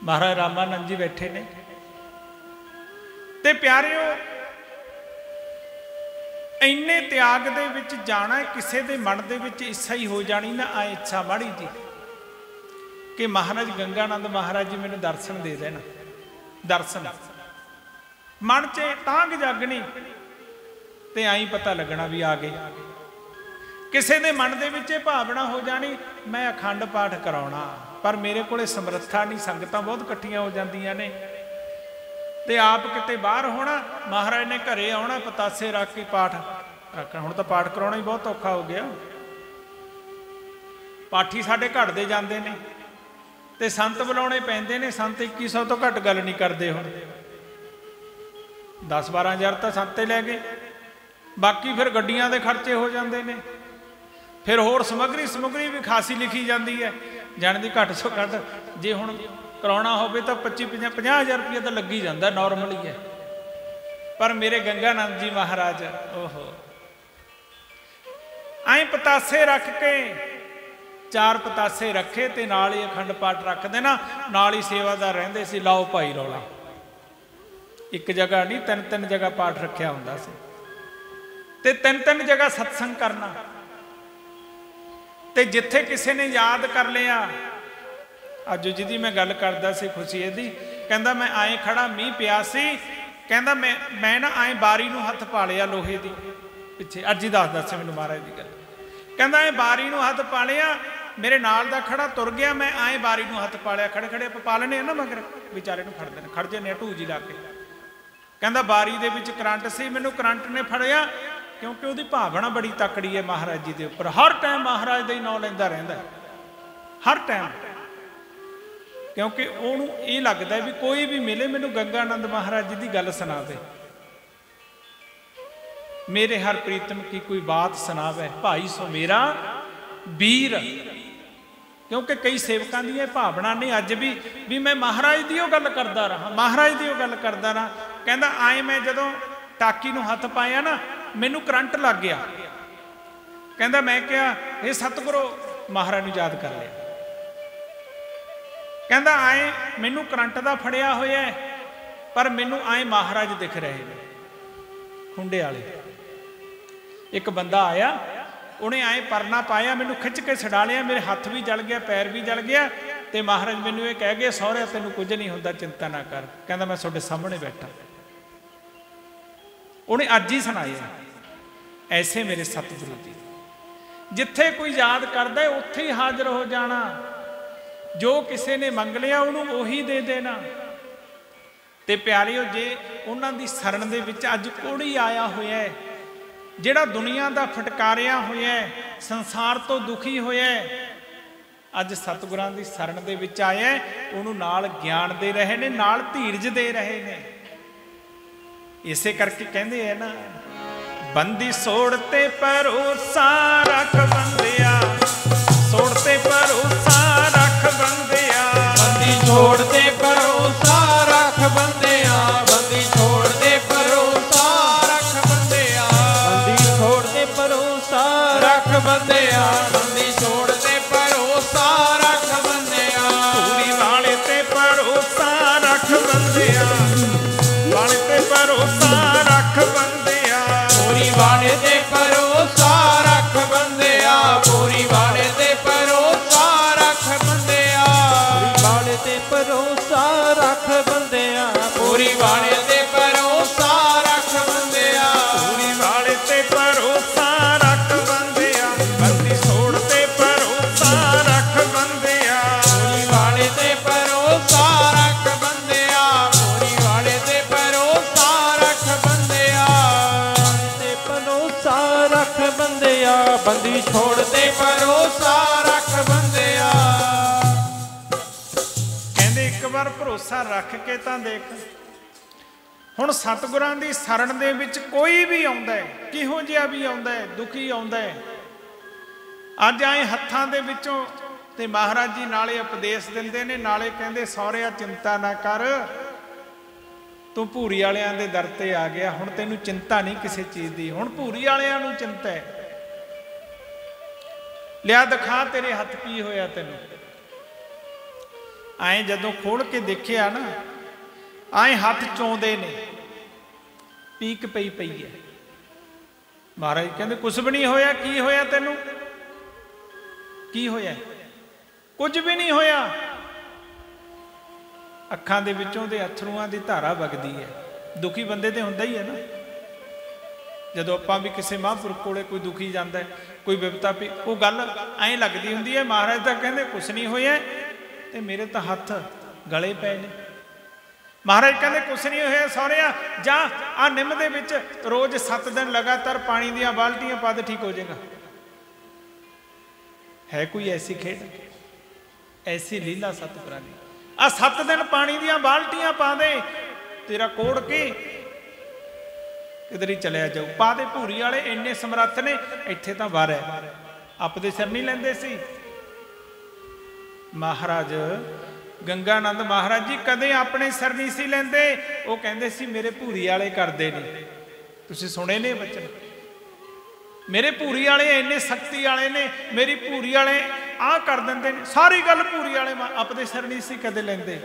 ਮਹਾਰਾਜ ਰਾਮਾਨੰਦ ਜੀ ਬੈਠੇ ਨੇ। ਤੇ ਪਿਆਰਿਓ, ਇੰਨੇ ਤਿਆਗ ਦੇ ਵਿੱਚ ਜਾਣਾ, ਕਿਸੇ ਦੇ ਮਨ ਦੇ ਵਿੱਚ ਇੱਛਾ ਹੀ ਹੋ ਜਾਣੀ ਨਾ, ਆ ਇੱਛਾ ਮਾੜੀ ਜੀ ਕਿ ਮਹਾਰਾਜ ਗੰਗਾਨੰਦ ਮਹਾਰਾਜ ਜੀ ਮੈਨੂੰ ਦਰਸ਼ਨ ਦੇ ਦੇਣ। ਦਰਸ਼ਨ ਮਨ 'ਚ ਤਾਂਘ ਜਾਗਣੀ, ਤੇ ਆਈ ਪਤਾ ਲੱਗਣਾ ਵੀ ਆ ਗਏ। ਕਿਸੇ ਦੇ ਮਨ ਦੇ ਵਿੱਚ ਇਹ ਭਾਵਨਾ ਹੋ ਜਾਣੀ ਮੈਂ ਅਖੰਡ ਪਾਠ ਕਰਾਉਣਾ, ਪਰ ਮੇਰੇ ਕੋਲੇ ਸਮਰੱਥਾ ਨਹੀਂ, ਸੰਗਤਾਂ ਬਹੁਤ ਇਕੱਠੀਆਂ ਹੋ ਜਾਂਦੀਆਂ ਨੇ, ਤੇ ਆਪ ਕਿਤੇ ਬਾਹਰ ਹੋਣਾ, ਮਹਾਰਾਜ ਨੇ ਘਰੇ ਆਉਣਾ, ਪਤਾਸੇ ਰੱਖ ਕੇ ਪਾਠ ਰੱਖਣਾ। ਹੁਣ ਤਾਂ ਪਾਠ ਕਰਾਉਣਾ ਹੀ ਬਹੁਤ ਔਖਾ ਹੋ ਗਿਆ। ਪਾਠੀ ਸਾਡੇ ਘਟਦੇ ਜਾਂਦੇ ਨੇ, ਤੇ ਸੰਤ ਬੁਲਾਉਣੇ ਪੈਂਦੇ ਨੇ। ਸੰਤ 2100 ਤੋਂ ਘੱਟ ਗੱਲ ਨਹੀਂ ਕਰਦੇ। ਹੁਣ 10-12 ਹਜ਼ਾਰ ਤਾਂ ਸੰਤੇ ਲੈ ਗਏ, ਬਾਕੀ ਫਿਰ ਗੱਡੀਆਂ ਦੇ ਖਰਚੇ ਹੋ ਜਾਂਦੇ ਨੇ, ਫਿਰ ਹੋਰ ਸਮੱਗਰੀ ਵੀ ਖਾਸੀ ਲਿਖੀ ਜਾਂਦੀ ਹੈ। ਜਾਣ ਦੀ ਘੱਟ ਤੋਂ ਘੱਟ ਜੇ ਹੁਣ ਕਰਾਉਣਾ ਹੋਵੇ ਤਾਂ 25-50 ਹਜ਼ਾਰ ਰੁਪਈਆ ਤਾਂ ਲੱਗੀ ਜਾਂਦਾ, ਨੋਰਮਲ ਹੀ ਹੈ। ਪਰ ਮੇਰੇ ਗੰਗਾਨੰਦ ਜੀ ਮਹਾਰਾਜ ਓਹੋ ਐਂ ਪਤਾਸੇ ਰੱਖ ਕੇ, 4 ਪਤਾਸੇ ਰੱਖੇ ਤੇ ਨਾਲ ਹੀ ਅਖੰਡ ਪਾਠ ਰੱਖਦੇ ਨਾ, ਨਾਲ ਹੀ ਸੇਵਾਦਾਰ ਰਹਿੰਦੇ ਸੀ, ਲਾਓ ਭਾਈ ਰੌਲਾ। ਇੱਕ ਜਗ੍ਹਾ ਨਹੀਂ, 3-3 ਜਗ੍ਹਾ ਪਾਠ ਰੱਖਿਆ ਹੁੰਦਾ ਸੀ, ਤੇ 3-3 ਜਗ੍ਹਾ ਸਤਸੰਗ ਕਰਨਾ। ਤੇ ਜਿੱਥੇ ਕਿਸੇ ਨੇ ਯਾਦ ਕਰ ਲਿਆ, ਅੱਜ ਜਿਹਦੀ ਮੈਂ ਗੱਲ ਕਰਦਾ ਸੀ ਖੁਸ਼ੀ ਇਹਦੀ, ਕਹਿੰਦਾ ਮੈਂ ਆਏ ਖੜਾ, ਮੀਂਹ ਪਿਆ ਸੀ, ਕਹਿੰਦਾ ਮੈਂ ਨਾ ਆਏ ਬਾਰੀ ਨੂੰ ਹੱਥ ਪਾ ਲਿਆ ਲੋਹੇ ਦੀ ਪਿੱਛੇ। ਅੱਜ ਹੀ ਦੱਸਦਾ ਸੀ ਮੈਨੂੰ ਮਹਾਰਾਜ ਦੀ ਗੱਲ। ਕਹਿੰਦਾ ਇਹ ਬਾਰੀ ਨੂੰ ਹੱਥ ਪਾ ਲਿਆ, ਮੇਰੇ ਨਾਲ ਦਾ ਖੜਾ ਤੁਰ ਗਿਆ, ਮੈਂ ਆਏ ਬਾਰੀ ਨੂੰ ਹੱਥ ਪਾ ਲਿਆ। ਖੜੇ ਆਪਾਂ ਪਾ ਲੈਣੇ ਆ ਨਾ, ਮਗਰ ਵਿਚਾਰੇ ਨੂੰ ਖੜਦੇ ਨੇ, ਖੜ ਜਾਂਦੇ ਆ ਢੂਜੀ ਲਾ ਕੇ। ਕਹਿੰਦਾ ਬਾਰੀ ਦੇ ਵਿੱਚ ਕਰੰਟ ਸੀ, ਮੈਨੂੰ ਕਰੰਟ ਨੇ ਫੜਿਆ, ਕਿਉਂਕਿ ਉਹਦੀ ਭਾਵਨਾ ਬੜੀ ਤਕੜੀ ਹੈ ਮਹਾਰਾਜ ਜੀ ਦੇ ਉੱਪਰ। ਹਰ ਟਾਈਮ ਮਹਾਰਾਜ ਦਾ ਹੀ ਨਾਂ ਲੈਂਦਾ ਰਹਿੰਦਾ, ਹਰ ਟਾਈਮ। ਕਿਉਂਕਿ ਉਹਨੂੰ ਇਹ ਲੱਗਦਾ ਵੀ ਕੋਈ ਵੀ ਮਿਲੇ ਮੈਨੂੰ ਗੰਗਾਨੰਦ ਮਹਾਰਾਜ ਜੀ ਦੀ ਗੱਲ ਸੁਣਾ ਦੇ, ਮੇਰੇ ਹਰ ਪ੍ਰੀਤਮ ਕੀ ਕੋਈ ਬਾਤ ਸੁਣਾਵੇ, ਭਾਈ ਸੋ ਮੇਰਾ ਵੀਰ। ਕਿਉਂਕਿ ਕਈ ਸੇਵਕਾਂ ਦੀ ਇਹ ਭਾਵਨਾ ਨੇ ਅੱਜ ਵੀ ਮੈਂ ਮਹਾਰਾਜ ਦੀ ਉਹ ਗੱਲ ਕਰਦਾ ਰਹਾ, ਮਹਾਰਾਜ ਦੀ ਉਹ ਗੱਲ ਕਰਦਾ ਰਹਾ। ਕਹਿੰਦਾ ਆਏ ਮੈਂ ਜਦੋਂ ਟਾਕੀ ਨੂੰ ਹੱਥ ਪਾਇਆ ਨਾ, ਮੈਨੂੰ ਕਰੰਟ ਲੱਗ ਗਿਆ। ਕਹਿੰਦਾ ਮੈਂ ਕਿਹਾ ਇਹ ਸਤਿਗੁਰੂ, ਮਹਾਰਾਜ ਨੂੰ ਯਾਦ ਕਰ ਲਿਆ। ਕਹਿੰਦਾ ਆਏ ਮੈਨੂੰ ਕਰੰਟ ਦਾ ਫੜਿਆ ਹੋਇਆ, ਪਰ ਮੈਨੂੰ ਆਏ ਮਹਾਰਾਜ ਦਿਖ ਰਹੇ ਨੇ, ਖੁੰਡੇ ਵਾਲੇ। ਇੱਕ ਬੰਦਾ ਆਇਆ, ਉਹਨੇ ਆਏ ਪਰਨਾ ਪਾਇਆ, ਮੈਨੂੰ ਖਿੱਚ ਕੇ ਛਡਾ ਲਿਆ, ਮੇਰੇ ਹੱਥ ਵੀ ਜਲ ਗਿਆ, ਪੈਰ ਵੀ ਜਲ ਗਿਆ, ਤੇ ਮਹਾਰਾਜ ਮੈਨੂੰ ਇਹ ਕਹਿ ਗਏ ਸਹੁਰਿਆ ਤੈਨੂੰ ਕੁਝ ਨਹੀਂ ਹੁੰਦਾ, ਚਿੰਤਾ ਨਾ ਕਰ। ਕਹਿੰਦਾ ਮੈਂ ਤੁਹਾਡੇ ਸਾਹਮਣੇ ਬੈਠਾ। ਉਹਨੇ ਅੱਜ ਹੀ ਸੁਣਾਇਆ। ਐਸੇ ਮੇਰੇ ਸਤਿਗੁਰੂ ਜੀ, ਜਿੱਥੇ ਕੋਈ ਯਾਦ ਕਰਦਾ ਉੱਥੇ ਹੀ ਹਾਜ਼ਰ ਹੋ ਜਾਣਾ, ਜੋ ਕਿਸੇ ਨੇ ਮੰਗ ਲਿਆ ਉਹਨੂੰ ਉਹੀ ਦੇ ਦੇਣਾ। ਤੇ ਪਿਆਰਿਓ, ਜੇ ਉਹਨਾਂ ਦੀ ਸ਼ਰਨ ਦੇ ਵਿੱਚ ਅੱਜ ਕੋਈ ਆਇਆ ਹੋਇਆ ਹੈ, ਜਿਹੜਾ ਦੁਨੀਆ ਦਾ ਫਟਕਾਰਿਆ ਹੋਇਆ, ਸੰਸਾਰ ਤੋਂ ਦੁਖੀ ਹੋਇਆ, ਅੱਜ ਸਤਿਗੁਰਾਂ ਦੀ ਸ਼ਰਨ ਦੇ ਵਿੱਚ ਆਇਆ, ਉਹਨੂੰ ਨਾਲ ਗਿਆਨ ਦੇ ਰਹੇ ਨੇ, ਨਾਲ ਧੀਰਜ ਦੇ ਰਹੇ ਨੇ। ਇਸੇ ਕਰਕੇ ਕਹਿੰਦੇ ਆ ਨਾ, ਬੰਦੀ ਸੋੜ ਤੇ ਭਰੋਸਾ ਰੱਖ ਬੰਦਿਆ, ਸੋੜ ਤੇ ਭਰੋਸਾ ਰੱਖ ਬੰਦਿਆ, ਬੰਦੀ ਛੋੜ ਤੇ ਭਰੋਸਾ ਰੱਖ ਬੰਦਿਆ, ਬੰਦੀ ਛੋੜ ਤੇ ਭਰੋਸਾ ਰੱਖ ਬੰਦਿਆ, ਬੰਦੀ ਛੋੜ ਤੇ ਭਰੋਸਾ ਰੱਖ ਬੰਦਿਆ, ਬੰਦੀ ਛੋੜ ਤੇ ਭਰੋਸਾ ਰੱਖ ਬੰਦਿਆ, ਪੂਰੀ ਵਾਲੇ ਤੇ ਭਰੋਸਾ ਰੱਖ ਬੰਦਿਆ, ਵਾਲੇ ਤੇ ਭਰੋਸਾ ਰੱਖ ਬੰਦਿਆ, ਪੂਰੀ ਵਾਲੇ ਤੇ ਭਰੋਸਾ ਰੱਖ ਬੰਦਿਆ, ਪੂਰੀ ਵਾਲੇ ਤੇ ਭਰੋਸਾ ਰੱਖ ਬੰਦਿਆ, ਵਾਲੇ ਤੇ ਭਰੋਸਾ ਰੱਖ ਬੰਦਿਆ, ਪੂਰੀ ਵਾਲੇ ਤੇ ਭਰੋਸਾ ਰੱਖ ਬੰਦਿਆ, ਪੂਰੀ ਵਾਲੇ ਤੇ ਭਰੋਸਾ ਰੱਖ ਬੰਦਿਆ, ਬੰਦੀ ਛੋੜ ਤੇ ਭਰੋਸਾ ਰੱਖ ਬੰਦਿਆ, ਪੂਰੀ ਵਾਲੇ ਤੇ ਭਰੋਸਾ ਰੱਖ ਬੰਦਿਆ, ਪੂਰੀ ਵਾਲੇ ਤੇ ਭਰੋਸਾ ਰੱਖ ਬੰਦਿਆ, ਤੇ ਭਰੋਸਾ ਰੱਖ ਬੰਦਿਆ, ਬੰਦੀ ਛੋੜ ਤੇ ਭਰੋਸਾ ਰੱਖ ਬੰਦਿਆ। ਕਹਿੰਦੇ ਇੱਕ ਵਾਰ ਭਰੋਸਾ ਰੱਖ ਕੇ ਤਾਂ ਦੇਖ। ਹੁਣ ਸਤਿਗੁਰਾਂ ਦੀ ਸ਼ਰਨ ਦੇ ਵਿੱਚ ਕੋਈ ਵੀ ਆਉਂਦਾ ਹੈ, ਕਿਹੋ ਜਿਹਾ ਵੀ ਆਉਂਦਾ ਹੈ, ਦੁਖੀ ਆਉਂਦਾ ਹੈ, ਅੱਜ ਆਏ ਹੱਥਾਂ ਦੇ ਵਿੱਚੋਂ ਤੇ ਮਹਾਰਾਜ ਜੀ ਨਾਲੇ ਉਪਦੇਸ਼ ਦਿੰਦੇ ਨੇ, ਨਾਲੇ ਕਹਿੰਦੇ ਸਹੁਰਿਆ ਚਿੰਤਾ ਨਾ ਕਰ, ਤੂੰ ਭੂਰੀ ਵਾਲਿਆਂ ਦੇ ਦਰ ਤੇ ਆ ਗਿਆ, ਹੁਣ ਤੈਨੂੰ ਚਿੰਤਾ ਨਹੀਂ ਕਿਸੇ ਚੀਜ਼ ਦੀ, ਹੁਣ ਭੂਰੀ ਵਾਲਿਆਂ ਨੂੰ ਚਿੰਤਾ ਹੈ। ਲਿਆ ਦਿਖਾ ਤੇਰੇ ਹੱਥ ਕੀ ਹੋਇਆ ਤੈਨੂੰ। ਐਂ ਜਦੋਂ ਖੋਲ ਕੇ ਦੇਖਿਆ ਨਾ, ਐਂ ਹੱਥ ਚੋਂਦੇ ਨੇ, ਪੀਕ ਪਈ ਪਈ ਹੈ। ਮਹਾਰਾਜ ਕਹਿੰਦੇ ਕੁਝ ਵੀ ਨਹੀਂ ਹੋਇਆ। ਕੀ ਹੋਇਆ ਤੈਨੂੰ? ਕੀ ਹੋਇਆ? ਕੁਝ ਵੀ ਨਹੀਂ ਹੋਇਆ। ਅੱਖਾਂ ਦੇ ਵਿੱਚੋਂ ਦੇ ਅਥਰੂਆਂ ਦੀ ਧਾਰਾ ਵਗਦੀ ਹੈ। ਦੁਖੀ ਬੰਦੇ ਤੇ ਹੁੰਦਾ ਹੀ ਹੈ ਨਾ। ਜਦੋਂ ਆਪਾਂ ਵੀ ਕਿਸੇ ਮਹਾਂਪੁਰਖ ਕੋਲੇ ਕੋਈ ਦੁਖੀ ਜਾਂਦਾ, ਕੋਈ ਵਿਪਤਾ ਪਈ, ਉਹ ਗੱਲ ਐਂ ਲੱਗਦੀ ਹੁੰਦੀ ਹੈ। ਮਹਾਰਾਜ ਤਾਂ ਕਹਿੰਦੇ ਕੁਛ ਨਹੀਂ ਹੋਇਆ ਤੇ ਮੇਰੇ ਤਾਂ ਹੱਥ ਗਲੇ ਪਏ ਨੇ। ਮਹਾਰਾਜ ਕਹਿੰਦੇ ਕੁਛ ਨਹੀਂ ਹੋਇਆ ਸਹੁਰਿਆ, ਜਾ ਆ ਨਿੰਮ ਦੇ ਵਿੱਚ ਰੋਜ਼ 7 ਦਿਨ ਲਗਾਤਾਰ ਪਾਣੀ ਦੀਆਂ ਬਾਲਟੀਆਂ ਪਾ ਦੇ, ਠੀਕ ਹੋ ਜਾਏਗਾ। ਹੈ ਕੋਈ ਐਸੀ ਖੇਡ, ਐਸੀ ਲੀਲਾ ਸਤਿਗੁਰਾਂ ਦੀ। ਆ 7 ਦਿਨ ਪਾਣੀ ਦੀਆਂ ਬਾਲਟੀਆਂ ਪਾ ਦੇ, ਤੇਰਾ ਕੋੜ ਕੇ ਕਿਧਰ ਹੀ ਚਲਿਆ ਜਾਊ। ਪਾ ਦੇ। ਭੂਰੀ ਵਾਲੇ ਇੰਨੇ ਸਮਰੱਥ ਨੇ, ਇੱਥੇ ਤਾਂ ਵਾਰ ਹੈ, ਆਪਦੇ ਸਿਰ ਨਹੀਂ ਲੈਂਦੇ ਸੀ। ਮਹਾਰਾਜ ਗੰਗਾਨੰਦ ਮਹਾਰਾਜ ਜੀ ਕਦੇ ਆਪਣੇ ਸਿਰ ਨਹੀਂ ਸੀ ਲੈਂਦੇ। ਉਹ ਕਹਿੰਦੇ ਸੀ ਮੇਰੇ ਭੂਰੀ ਵਾਲੇ ਕਰਦੇ ਨੇ। ਤੁਸੀਂ ਸੁਣੇ ਨੇ ਬਚਨ, ਮੇਰੇ ਭੂਰੀ ਵਾਲੇ ਇੰਨੇ ਸ਼ਕਤੀ ਵਾਲੇ ਨੇ, ਮੇਰੀ ਭੂਰੀ ਵਾਲੇ ਆਹ ਕਰ ਦਿੰਦੇ ਨੇ। ਸਾਰੀ ਗੱਲ ਭੂਰੀ ਵਾਲੇ ਆਪਣੇ ਸਿਰ ਨਹੀਂ ਸੀ ਕਦੇ ਲੈਂਦੇ,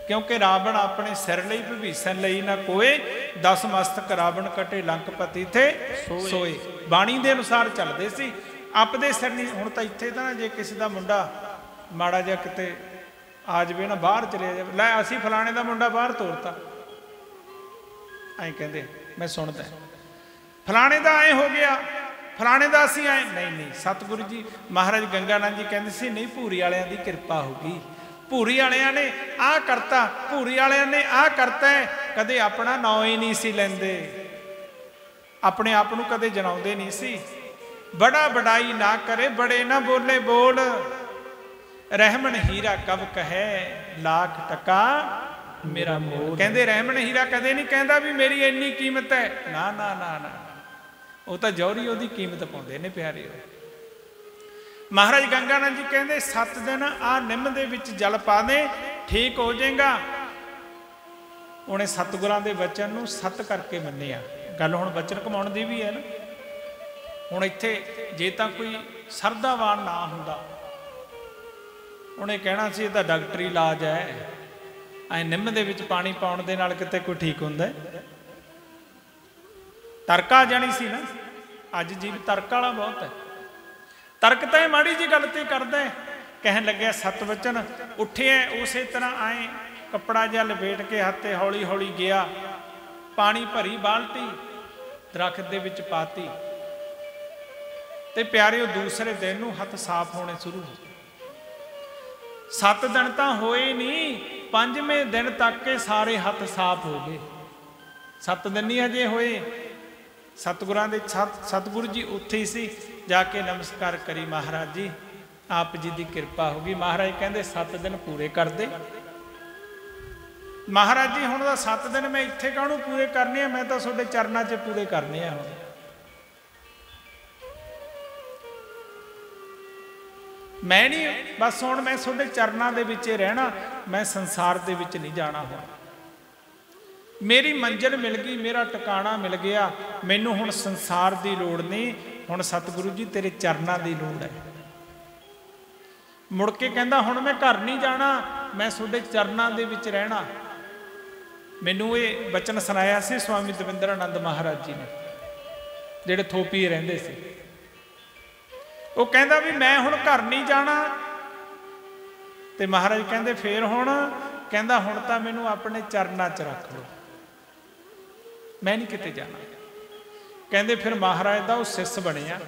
ਕਿਉਂਕਿ ਰਾਵਣ ਆਪਣੇ ਸਿਰ ਲਈ ਭਵੀਸਣ ਲਈ ਨਾ ਕੋਏ, 10 ਮਸਤਕ ਰਾਵਣ ਕਟੇ ਲੰਕਪਤੀ ਥੇ ਸੋਏ। ਬਾਣੀ ਦੇ ਅਨੁਸਾਰ ਚੱਲਦੇ ਸੀ, ਆਪਦੇ ਸਿਰ ਨਹੀਂ। ਹੁਣ ਤਾਂ ਇੱਥੇ ਤਾਂ ਜੇ ਕਿਸੇ ਦਾ ਮੁੰਡਾ ਮਾੜਾ ਜਿਹਾ ਕਿਤੇ ਆ ਜਾਵੇ ਨਾ, ਬਾਹਰ ਚਲੇ ਜਾਵੇ, ਲੈ ਅਸੀਂ ਫਲਾਣੇ ਦਾ ਮੁੰਡਾ ਬਾਹਰ ਤੋਰਤਾ, ਐਂ ਕਹਿੰਦੇ, ਮੈਂ ਸੁਣਦਾ ਫਲਾਣੇ ਦਾ ਐਂ ਹੋ ਗਿਆ, ਫਲਾਣੇ ਦਾ ਅਸੀਂ ਐਂ। ਨਹੀਂ ਨਹੀਂ, ਸਤਿਗੁਰੂ ਜੀ ਮਹਾਰਾਜ ਗੰਗਾਨੰਦ ਜੀ ਕਹਿੰਦੇ ਸੀ ਨਹੀਂ, ਭੂਰੀ ਵਾਲਿਆਂ ਦੀ ਕਿਰਪਾ ਹੋਗੀ, ਭੂਰੀ ਵਾਲਿਆਂ ਨੇ ਆਹ ਕਰਤਾ, ਭੂਰੀ ਵਾਲਿਆਂ ਨੇ ਆਹ ਕਰਤਾ। ਕਦੇ ਆਪਣਾ ਨਾਂ ਹੀ ਨਹੀਂ ਸੀ ਲੈਂਦੇ, ਆਪਣੇ ਆਪ ਨੂੰ ਕਦੇ ਜਣਾਉਂਦੇ ਨਹੀਂ ਸੀ। ਬੜਾ ਬੜਾਈ ਨਾ ਕਰੇ, ਬੜੇ ਨਾ ਬੋਲੇ ਬੋਲ, ਰਹਿਮਨ ਹੀਰਾ ਕਬ ਕਹੇ ਲੱਖ ਟਕਾ ਮੇਰਾ ਮੋਲ। ਕਹਿੰਦੇ ਰਹਿਮਨ ਹੀਰਾ ਕਦੇ ਨਹੀਂ ਕਹਿੰਦਾ ਵੀ ਮੇਰੀ ਇੰਨੀ ਕੀਮਤ ਹੈ। ਨਾ ਨਾ ਨਾ ਨਾ, ਉਹ ਤਾਂ ਜੌਹਰੀ ਉਹਦੀ ਕੀਮਤ ਪਾਉਂਦੇ ਨੇ ਪਿਆਰੇ। ਮਹਾਰਾਜ ਗੰਗਾਨੰਦ ਜੀ ਕਹਿੰਦੇ 7 ਦਿਨ ਆ ਨਿੰਮ ਦੇ ਵਿੱਚ ਜਲ ਪਾ ਦੇ, ਠੀਕ ਹੋ ਜਾਏਗਾ। ਉਹਨੇ ਸਤਿਗੁਰਾਂ ਦੇ ਵਚਨ ਨੂੰ ਸਤ ਕਰਕੇ ਮੰਨਿਆ। ਗੱਲ ਹੁਣ ਵਚਨ ਕਮਾਉਣ ਦੀ ਵੀ ਹੈ ਨਾ। ਹੁਣ ਇੱਥੇ ਜੇ ਤਾਂ ਕੋਈ ਸਰਦਾਵਾਨ ਨਾ ਹੁੰਦਾ, ਉਹਨੇ ਕਹਿਣਾ ਸੀ ਇਹ ਤਾਂ ਡਾਕਟਰੀ ਇਲਾਜ ਹੈ, ਐ ਨਿੰਮ ਦੇ ਵਿੱਚ ਪਾਣੀ ਪਾਉਣ ਦੇ ਨਾਲ ਕਿਤੇ ਕੋਈ ਠੀਕ ਹੁੰਦਾ? ਤਰਕ ਆ ਜਾਣੀ ਸੀ ਨਾ। ਅੱਜ ਜੀਵ ਤਰਕ ਵਾਲਾ ਬਹੁਤ ਹੈ। ਤਰਕ ਤਾਂ ਇਹ ਮਾੜੀ ਜੀ ਗੱਲ ਤੇ ਕਰਦਾ ਹੈ। ਕਹਿਣ ਲੱਗਿਆ ਸਤ ਵਚਨ, ਉੱਠਿਆ ਉਸੇ ਤਰ੍ਹਾਂ ਆਏ ਕੱਪੜਾ ਜਿਹਾ ਲਪੇਟ ਕੇ ਹੱਥੇ ਹੌਲੀ ਹੌਲੀ ਗਿਆ, ਪਾਣੀ ਭਰੀ ਬਾਲਟੀ ਦਰਖਤ ਦੇ ਵਿੱਚ ਪਾਤੀ, ਤੇ ਪਿਆਰਿਓ ਦੂਸਰੇ ਦਿਨ ਨੂੰ ਹੱਥ ਸਾਫ਼ ਹੋਣੇ ਸ਼ੁਰੂ ਹੋ ਗਏ। 7 ਦਿਨ ਤਾਂ ਹੋਏ ਨਹੀਂ, 5ਵੇਂ ਦਿਨ ਤੱਕ ਕੇ ਸਾਰੇ ਹੱਥ ਸਾਫ਼ ਹੋ ਗਏ। 7 ਦਿਨ ਨਹੀਂ ਅਜੇ ਹੋਏ। ਸਤਿਗੁਰਾਂ ਦੇ ਸਤਿਗੁਰੂ ਜੀ ਉੱਥੇ ਹੀ ਸੀ, ਜਾ ਕੇ ਨਮਸਕਾਰ ਕਰੀ, ਮਹਾਰਾਜ ਜੀ ਆਪ ਜੀ ਦੀ ਕਿਰਪਾ ਹੋ ਗਈ। ਮਹਾਰਾਜ ਕਹਿੰਦੇ 7 ਦਿਨ ਪੂਰੇ ਕਰ ਦੇ। महाराज जी हुण दा 7 दिन मैं इत्थे काहनूं पूरे करने आ, मैं तां तुहाडे चरनां 'च पूरे करने आ। हुण मैं नहीं, बस हुण मैं तुहाडे चरनां दे विच रहना, मैं संसार दे विच नहीं जाना। हुण मेरी मंजिल मिल गई, मेरा टिकाणा मिल गया, मैनूं हुण संसार दी लोड़ नहीं, हुण सतगुरु जी तेरे चरनां दी लोड़ है। मुड़ के कहंदा हुण मैं घर नहीं जाना, मैं तुहाडे चरनां दे विच रहना। मैनूं ये बचन सुनाया सी स्वामी दविंद्रानंद महाराज जी ने, जिहड़े थोपी रहिंदे सी। वो कहंदा भी मैं हुण घर नहीं जाना, ते महाराज कहंदे फिर हुण, कहंदा हुण तां मैनूं अपने चरनां 'च रख लो, मैं नहीं किते जाना। कहंदे फिर महाराज दा वो सिस बनिया,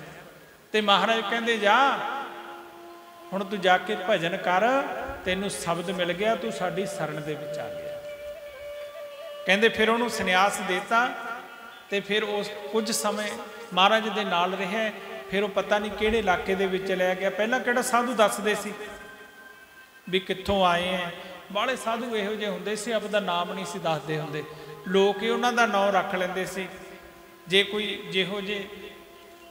ते महाराज कहंदे जा हुण तू जाके भजन कर, तैनूं शब्द मिल गया, तू साडी शरण दे विच आ गया। कहंदे फिर उहनूं संन्यास देता, ते फिर उस कुछ समय महाराज दे नाल रहा। फिर वो पता नहीं किहड़े इलाके दे विच लै गया। पहलां किहड़ा साधु दसदे सी भी कित्थों आए हैं, बाले साधु इहो ਜਿਹੇ ਹੁੰਦੇ ਸੀ ਆਪਦਾ नाम नहीं सी दसदे ਹੁੰਦੇ, लोग ही उन्हां दा नाम रख लैंदे सी। जे कोई ਜਿਹੋ ਜਿਹੇ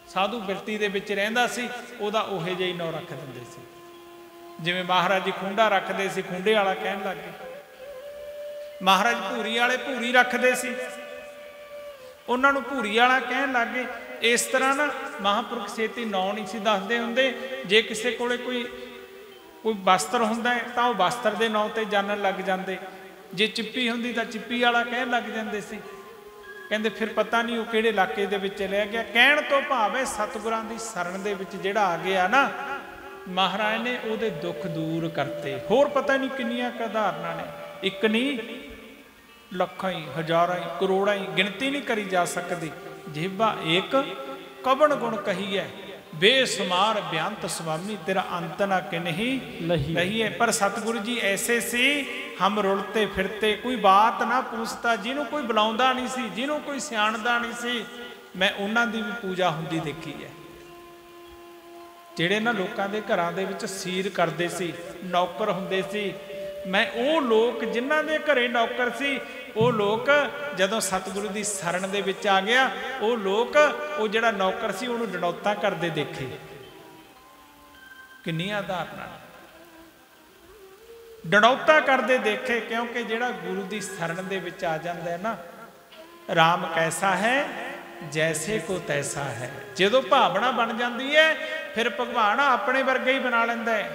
साधु बिरती दे विच रहिंदा सी ਉਹਦਾ ਉਹੋ ਜਿਹਾ ਹੀ नाम रख दिंदे सी। जिवें महाराज जी खुंडा रखदे सी, खुंडे वाला कहण लग गए। महाराज भूरी वाले भूरी रखदे सी, ਉਹਨਾਂ ਨੂੰ भूरी वाला कहण लग गए। इस तरह ना महापुरख छेती नाम नहीं सी दसदे हुंदे। जे किसी कोले कोई वस्त्र हुंदा है तां ओह वस्त्र दे नाम ते जानन लग जांदे, जे चिप्पी हुंदी तां चिप्पी वाला कहण लग जांदे सी। कहंदे फिर पता नहीं वो किहड़े इलाके दे विच रह गया। कहण तो भाव है सतगुरां दी शरण दे विच जिहड़ा आ गया ना, महाराज ने ਉਹਦੇ दुख दूर करते। होर पता नहीं किन्नियां उदाहरणां ने, एक नहीं ਲੱਖਾਂ ही हजारां ही करोड़ां ही गिनती नहीं करी जा सकती। जेबा एक कबन गुण कही है, बेसुमार बेअंत स्वामी तेरा अंत ना किन्ही लही है। पर सतगुरु जी ऐसे सी, हम रुलते फिरते, कोई बात ना पूछता, जिन्हों कोई बुलाउंदा नहीं सी, जिन्हों कोई सियाणदा नहीं सी। मैं उन्हां दी भी पूजा हुंदी देखी है। ਜਿਹੜੇ ना लोगों के घरां दे विच सीर करदे सी, नौकर हुंदे सी। मैं वो लोग जिन्हां दे घरे नौकर सी, वो लोग जदों सतगुरु की शरण दे विच आ गया, वो लोग वो जिहड़ा नौकर सी उहनूं डणौता करदे देखे। किन्नियां उदाहरणां डणौता करदे देखे, क्योंकि जिहड़ा गुरु की शरण दे विच आ जांदा है ना, राम कैसा है जैसे को तैसा है। जदों भावना बन जाती है फिर भगवान अपने वर्गे ही बना लैंदा है,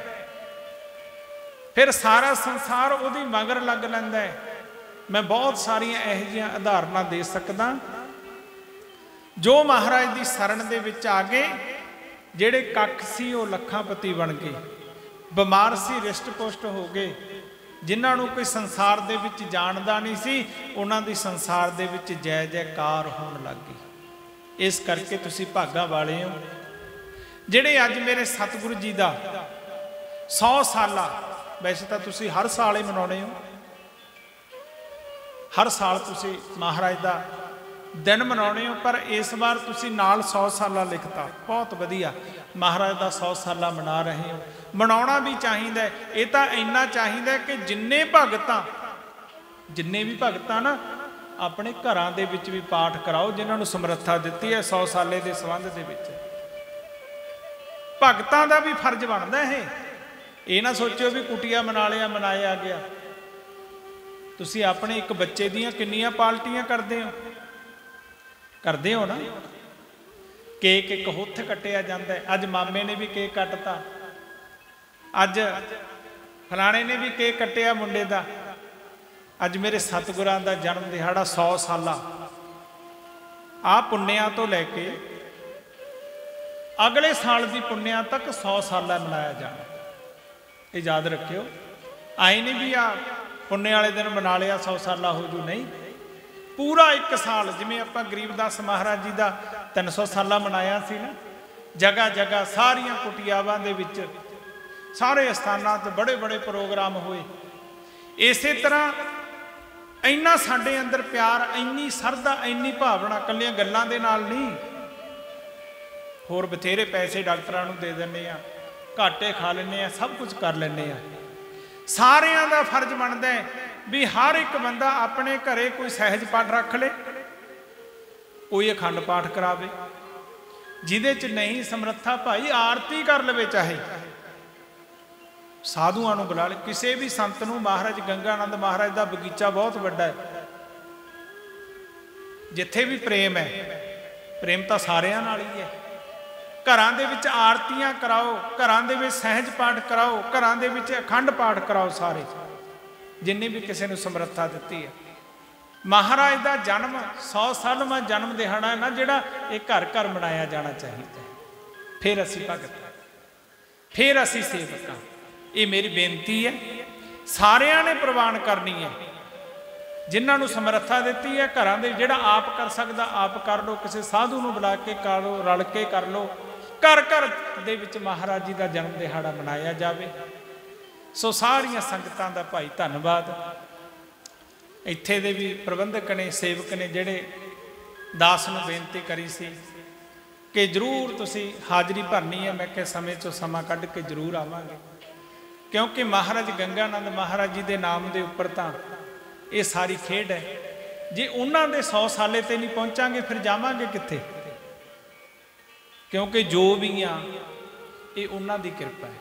फिर सारा संसार उहदी मगर लग लैंदा है। मैं बहुत सारियां इहो जिहियां उदाहरणां दे सकदा जो महाराज की शरण दे विच आ गए, जिहड़े कख सी वो लखांपति बन गए, बीमार सी रिष्ट पुष्ट हो गए, जिन्हां नूं कोई संसार दे विच जाणदा नहीं सी, उन्हां दी संसार दे विच जय जयकार होण लग गई। इस करके तुसीं भागां वाले हो जिहड़े अज मेरे सतगुरु जी दा 100 साला, वैसे तो तुसीं हर साल ही मनाउणे हो, हर साल तुसीं महाराज दा दिन मनाउणे हो, पर इस बार तुसीं नाल 100 साला लिखता, बहुत वधिया। महाराज दा 100 साला मना रहे हो, मनाउणा भी चाहिदा। ये तां इन्ना चाहिदा कि जिन्ने भगतां जिन्ने भी भगतां ना अपने घरां दे विच भी पाठ कराओ, जिन्हां नूं समर्था दित्ती है 100 साले दे संबंध दे विच। भगतां दा भी फर्ज बनदा है। ये ना सोचो भी कुटिया मना लिया मनाया गया। तुसीं अपने एक बच्चे दीयां किन्नियां पार्टियां करदे हो ना। केक एक हुत्थ कट्टिया जाता है। अज मामे ने भी केक कटता, अज फलाणे ने भी केक कट्टिया मुंडे का। अज मेरे सतगुरां दा जन्म दिहाड़ा 100 साला। आ पुन्निया तो लैके अगले साल की पुन्निया तक 100 साला मनाया जाना। ये याद रखियो। आई नहीं भी आ पुन्ने वाले दिन मना लिया 100 साला हो जू, नहीं। पूरा एक साल, जिमें आपां गरीबदास महाराज जी का 300 साला मनाया सी ना, जगह जगह सारिया कुटियावां दे विच सारे स्थानां ते बड़े बड़े प्रोग्राम हुए। इस तरह इन्ना साडे अंदर प्यार, इन्नी सरदा, इन्नी भावना कल्लियां गल्लां दे नाल नहीं। होर बथेरे पैसे डॉक्टरां नूं दे दिंदे आ, घाटे खा लैंदे आ, सब कुछ कर लैंदे आ। सारियां दा फर्ज बनदा है भी हर एक बंदा अपने घरे कोई सहज पाठ रख ले, कोई अखंड पाठ करावे, जिहदे च नहीं समर्था भाई आरती कर लवे, चाहे साधुआं नूं बुला ले, किसी भी संत नूं। महाराज गंगानंद महाराज का बगीचा बहुत वड्डा है, जिथे भी प्रेम है, प्रेम तो सारियां नाल ही है। घरां दे विच आरतियां कराओ, घरां दे विच सहज पाठ कराओ, घरां दे विच अखंड पाठ कराओ, सारे जिन्नी भी किसी नूं समर्था दित्ती है। महाराज का जन्म 100 सालवां जन्म दिहाड़ा है ना, जिहड़ा ये घर घर मनाया जाना चाहिए। फिर असीं भगत, फिर असीं सेवक हां। ये मेरी बेनती है, सारियां ने प्रवान करनी है। जिन्हां नूं समर्था दित्ती है घरां दे, जिहड़ा आप कर सकदा आप कर लो, किसी साधु नूं बुला के कर लो, रल के कर लो। घर घर दे विच महाराज जी का जन्म दिहाड़ा मनाया जाए। सो सारियां संगतां दा भाई धन्नवाद। इत्थे दे भी प्रबंधक ने, सेवक ने, जिहड़े दास नूं बेनती करी सी कि जरूर तुसीं हाज़री भरनी है। मैं कि समय चों समा कढ के जरूर आवांगे, क्योंकि महाराज गंगानंद महाराज जी के नाम के उपर तो ये सारी खेड है। जे उन्हां दे 100 साले ते नहीं पहुँचांगे फिर जावांगे कित्थे? क्योंकि जो भी आ ये उन्हां दी किरपा है।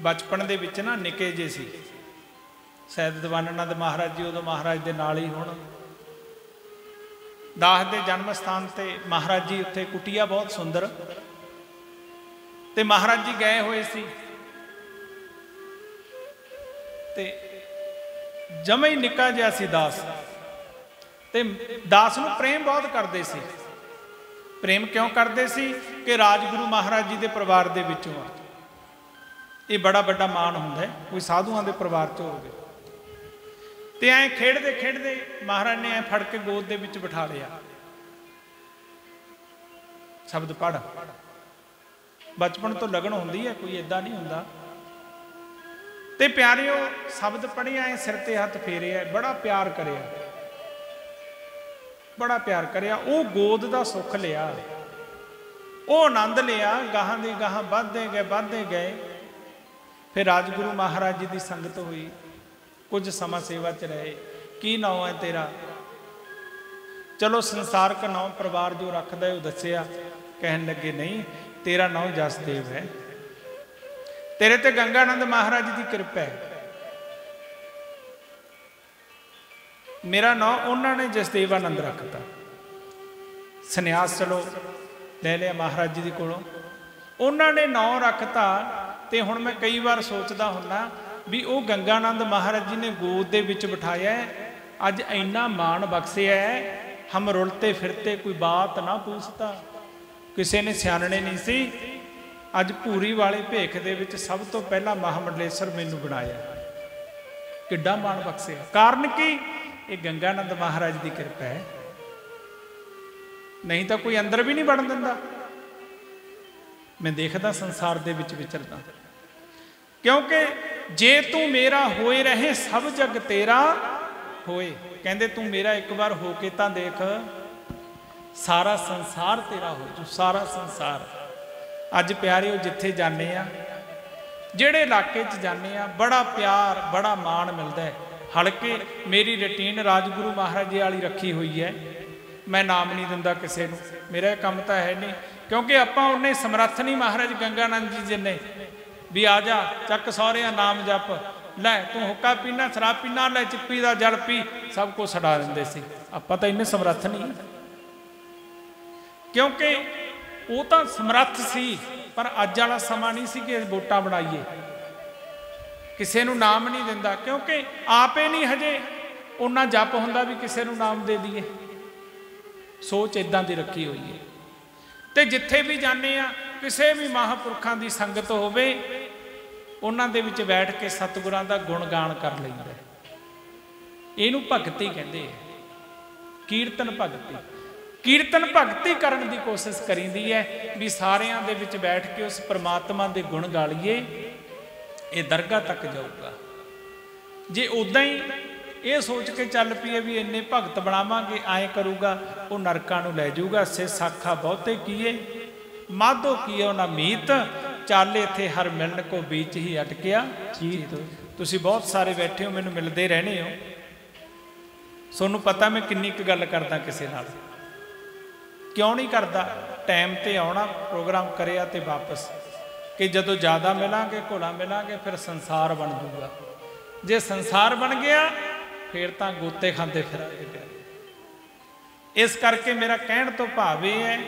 बचपन दे विच ना निके जे सी, शायद दीवानानंद महाराज जी उदों महाराज दे नाल ही होण। दास दे जन्म स्थान ते महाराज जी उत्थे कुटिया बहुत सुंदर, ते महाराज जी गए हुए सी, ते जमे ही निक्का जिहा सी दास, ते दास नूं प्रेम बहुत करदे सी। प्रेम क्यों करते सी कि राजगुरु महाराज जी के परिवार के विचों आ। ये बड़ा बड़ा मान हुंदा है कोई साधुआं के परिवार चो होवे। ते ऐ खेडदे खेडदे महाराज ने ऐ फड़ के गोद दे विच बिठा लिया, शब्द पढ़। बचपन तो लगन हुंदी है, कोई इदां नहीं हुंदा। ते प्यारिओ शब्द पढ़िया, ऐ सिर ते हथ फेरिया, बड़ा प्यार करिया, बड़ा प्यार करिया। वो गोद का सुख लिया, वो आनंद लिया, गाहां दी गाहां बढ़ते गए। फिर राजगुरु महाराज जी की संगत हुई, कुछ समा सेवा च रहे। की नाम है तेरा? चलो संसारक नाम परिवार जो रखता है वो दसिया। कहन लगे नहीं, तेरा नाम जसदेव है, तेरे ते गंगानंद महाराज जी की कृपा है। मेरा नाम उन्होंने जसदेवानंद रखता। सन्यास चलो ले लिया महाराज जी कोलों, उन्होंने नाम रखता। तो हुण मैं कई बार सोचता हुन्ना भी वो गंगानंद महाराज जी ने गोद दे विच बिठाया है, अज इन्ना मान बख्शिया है, हम रुलते फिरते कोई बात ना पूछता। किसी ने सियाणने नहीं सी, अज भूरी वाले भेख दे विच सब तो पहला महामंडलेश्वर मैनू बनाया। किड्डा मान बख्शिया, कारण की ये गंगानंद महाराज की कृपा है। नहीं तो कोई अंदर भी नहीं बन दिंदा। मैं देखदा संसार दे विच विचरदा, क्योंकि जे तू मेरा होए रहे सब जग तेरा होए। कहंदे तू मेरा एक बार हो के तां देख, सारा संसार तेरा हो जू, सारा संसार। अज प्यारे जिथे जाने आ, जिहड़े इलाके च जाने आ, बड़ा प्यार बड़ा मान मिलता है। हल्के मेरी रूटीन राजगुरु महाराज जी वाली रखी हुई है। मैं नाम नहीं दिंदा किसी नूं, मेरा काम तो है नहीं, क्योंकि आपां उन्ने समर्थ नहीं महाराज गंगानंद जी जिन्ने भी आ जा चक सौरिया नाम जप लै, तू हुक्का पीना शराब पीना लै चिप्पी का जल पी, सब कुछ छड़ा देंदे सी। आपां तां इन्ने समर्थ नहीं, क्योंकि वो तो समर्थ सी, पर अज वाला समा नहीं सी कि वोटां बनाइए। किसी नूं नाम नहीं दिंदा, क्योंकि आपे नहीं हजे उन्ना जप हुंदा भी किसी नूं नाम दे दईए। सोच इदां दी रखी हुई है। तो जिथे भी जाने आ, किसी भी महापुरखों की संगत होवे, उन्हां दे विच बैठ के सतगुरां दा गुणगान कर लैंदा। इहनूं भगती कहंदे है, कीर्तन भगती। कीर्तन भगती करन दी कोशिश करींदी है भी सारियां दे विच बैठ के उस परमात्मा दे गुण गालीए, ये दरगाह तक जाऊगा। जे उदां ही ये सोच के चल पईए भी इन्ने भगत बनावांगे, आए करूगा, वो नरकां नूं लै जाऊगा। से साखा बहुते कीए माधो कीए उन्हां मीत, ਚੱਲ ਇੱਥੇ ਹਰ ਮਿਲਣ ਕੋ बीच ही अटकिया चीत। ਤੁਸੀਂ ਬਹੁਤ ਸਾਰੇ ਬੈਠੇ ਹੋ, ਮੈਨੂੰ ਮਿਲਦੇ ਰਹਿਣੇ ਹੋ, ਤੁਹਾਨੂੰ ਪਤਾ ਮੈਂ ਕਿੰਨੀ ਕੁ ਗੱਲ ਕਰਦਾ ਕਿਸੇ ਨਾਲ, ਕਿਉਂ ਨਹੀਂ ਕਰਦਾ। ਟਾਈਮ ਤੇ ਆਉਣਾ, ਪ੍ਰੋਗਰਾਮ ਕਰਿਆ ਤੇ ਵਾਪਸ, ਕਿ ਜਦੋਂ ਜ਼ਿਆਦਾ ਮਿਲਾਂਗੇ, ਘੁਲਾ ਮਿਲਾਂਗੇ, ਫਿਰ ਸੰਸਾਰ ਬਣ ਜੂਗਾ। ਜੇ ਸੰਸਾਰ ਬਣ ਗਿਆ ਫਿਰ ਤਾਂ ਗੋਤੇ ਖਾਂਦੇ ਫਿਰਾਂਗੇ। ਇਸ ਕਰਕੇ ਮੇਰਾ ਕਹਿਣ ਤੋਂ ਭਾਵ ਇਹ ਹੈ,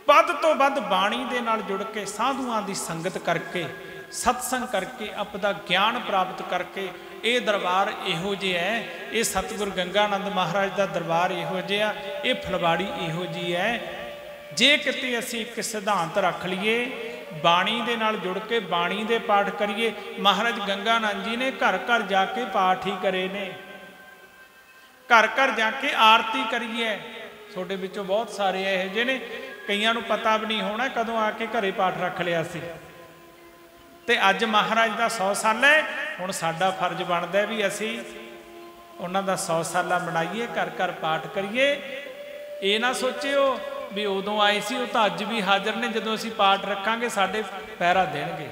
ਵੱਧ ਤੋਂ ਵੱਧ ਬਾਣੀ ਦੇ ਨਾਲ ਜੁੜ ਕੇ, ਸਾਧੂਆਂ ਦੀ ਸੰਗਤ ਕਰਕੇ, ਸਤਸੰਗ ਕਰਕੇ, ਆਪਦਾ ਗਿਆਨ ਪ੍ਰਾਪਤ ਕਰਕੇ। ਇਹ ਦਰਬਾਰ ਇਹੋ ਜਿਹਾ ਹੈ, ਇਹ ਸਤਿਗੁਰ ਗੰਗਾਨੰਦ ਮਹਾਰਾਜ ਦਾ ਦਰਬਾਰ ਇਹੋ ਜਿਹਾ, ਇਹ ਫੁਲਵਾੜੀ ਇਹੋ ਜਿਹੀ ਹੈ। ਜੇ ਕਿਤੇ ਅਸੀਂ ਇੱਕ ਸਿਧਾਂਤ ਰੱਖ ਲਈਏ, ਬਾਣੀ ਦੇ ਨਾਲ ਜੁੜ ਕੇ ਬਾਣੀ ਦੇ ਪਾਠ ਕਰੀਏ। ਮਹਾਰਾਜ ਗੰਗਾਨੰਦ ਜੀ ਨੇ ਘਰ ਘਰ ਜਾ ਕੇ ਪਾਠ ਹੀ ਕਰੇ ਨੇ, ਘਰ ਘਰ ਜਾ ਕੇ ਆਰਤੀ ਕਰੀਏ। ਤੁਹਾਡੇ ਵਿੱਚੋਂ ਬਹੁਤ ਸਾਰੇ ਇਹੋ ਜਿਹੇ ਨੇ, ਕਈਆਂ ਨੂੰ ਪਤਾ ਵੀ ਨਹੀਂ ਹੋਣਾ ਕਦੋਂ ਆ ਕੇ ਘਰੇ ਪਾਠ ਰੱਖ ਲਿਆ ਸੀ। ਤੇ ਅੱਜ ਮਹਾਰਾਜ ਦਾ 100 ਸਾਲ ਹੈ, ਹੁਣ ਸਾਡਾ ਫਰਜ਼ ਬਣਦਾ ਵੀ ਅਸੀਂ ਉਹਨਾਂ ਦਾ 100 ਸਾਲਾ ਮਨਾਈਏ, ਘਰ ਘਰ ਪਾਠ ਕਰੀਏ। ਇਹ ਨਾ ਸੋਚਿਓ ਵੀ ਉਦੋਂ ਆਏ ਸੀ, ਉਹ ਤਾਂ ਅੱਜ ਵੀ ਹਾਜ਼ਰ ਨੇ, ਜਦੋਂ ਅਸੀਂ ਪਾਠ ਰੱਖਾਂਗੇ ਸਾਡੇ ਪਹਿਰਾ ਦੇਣਗੇ।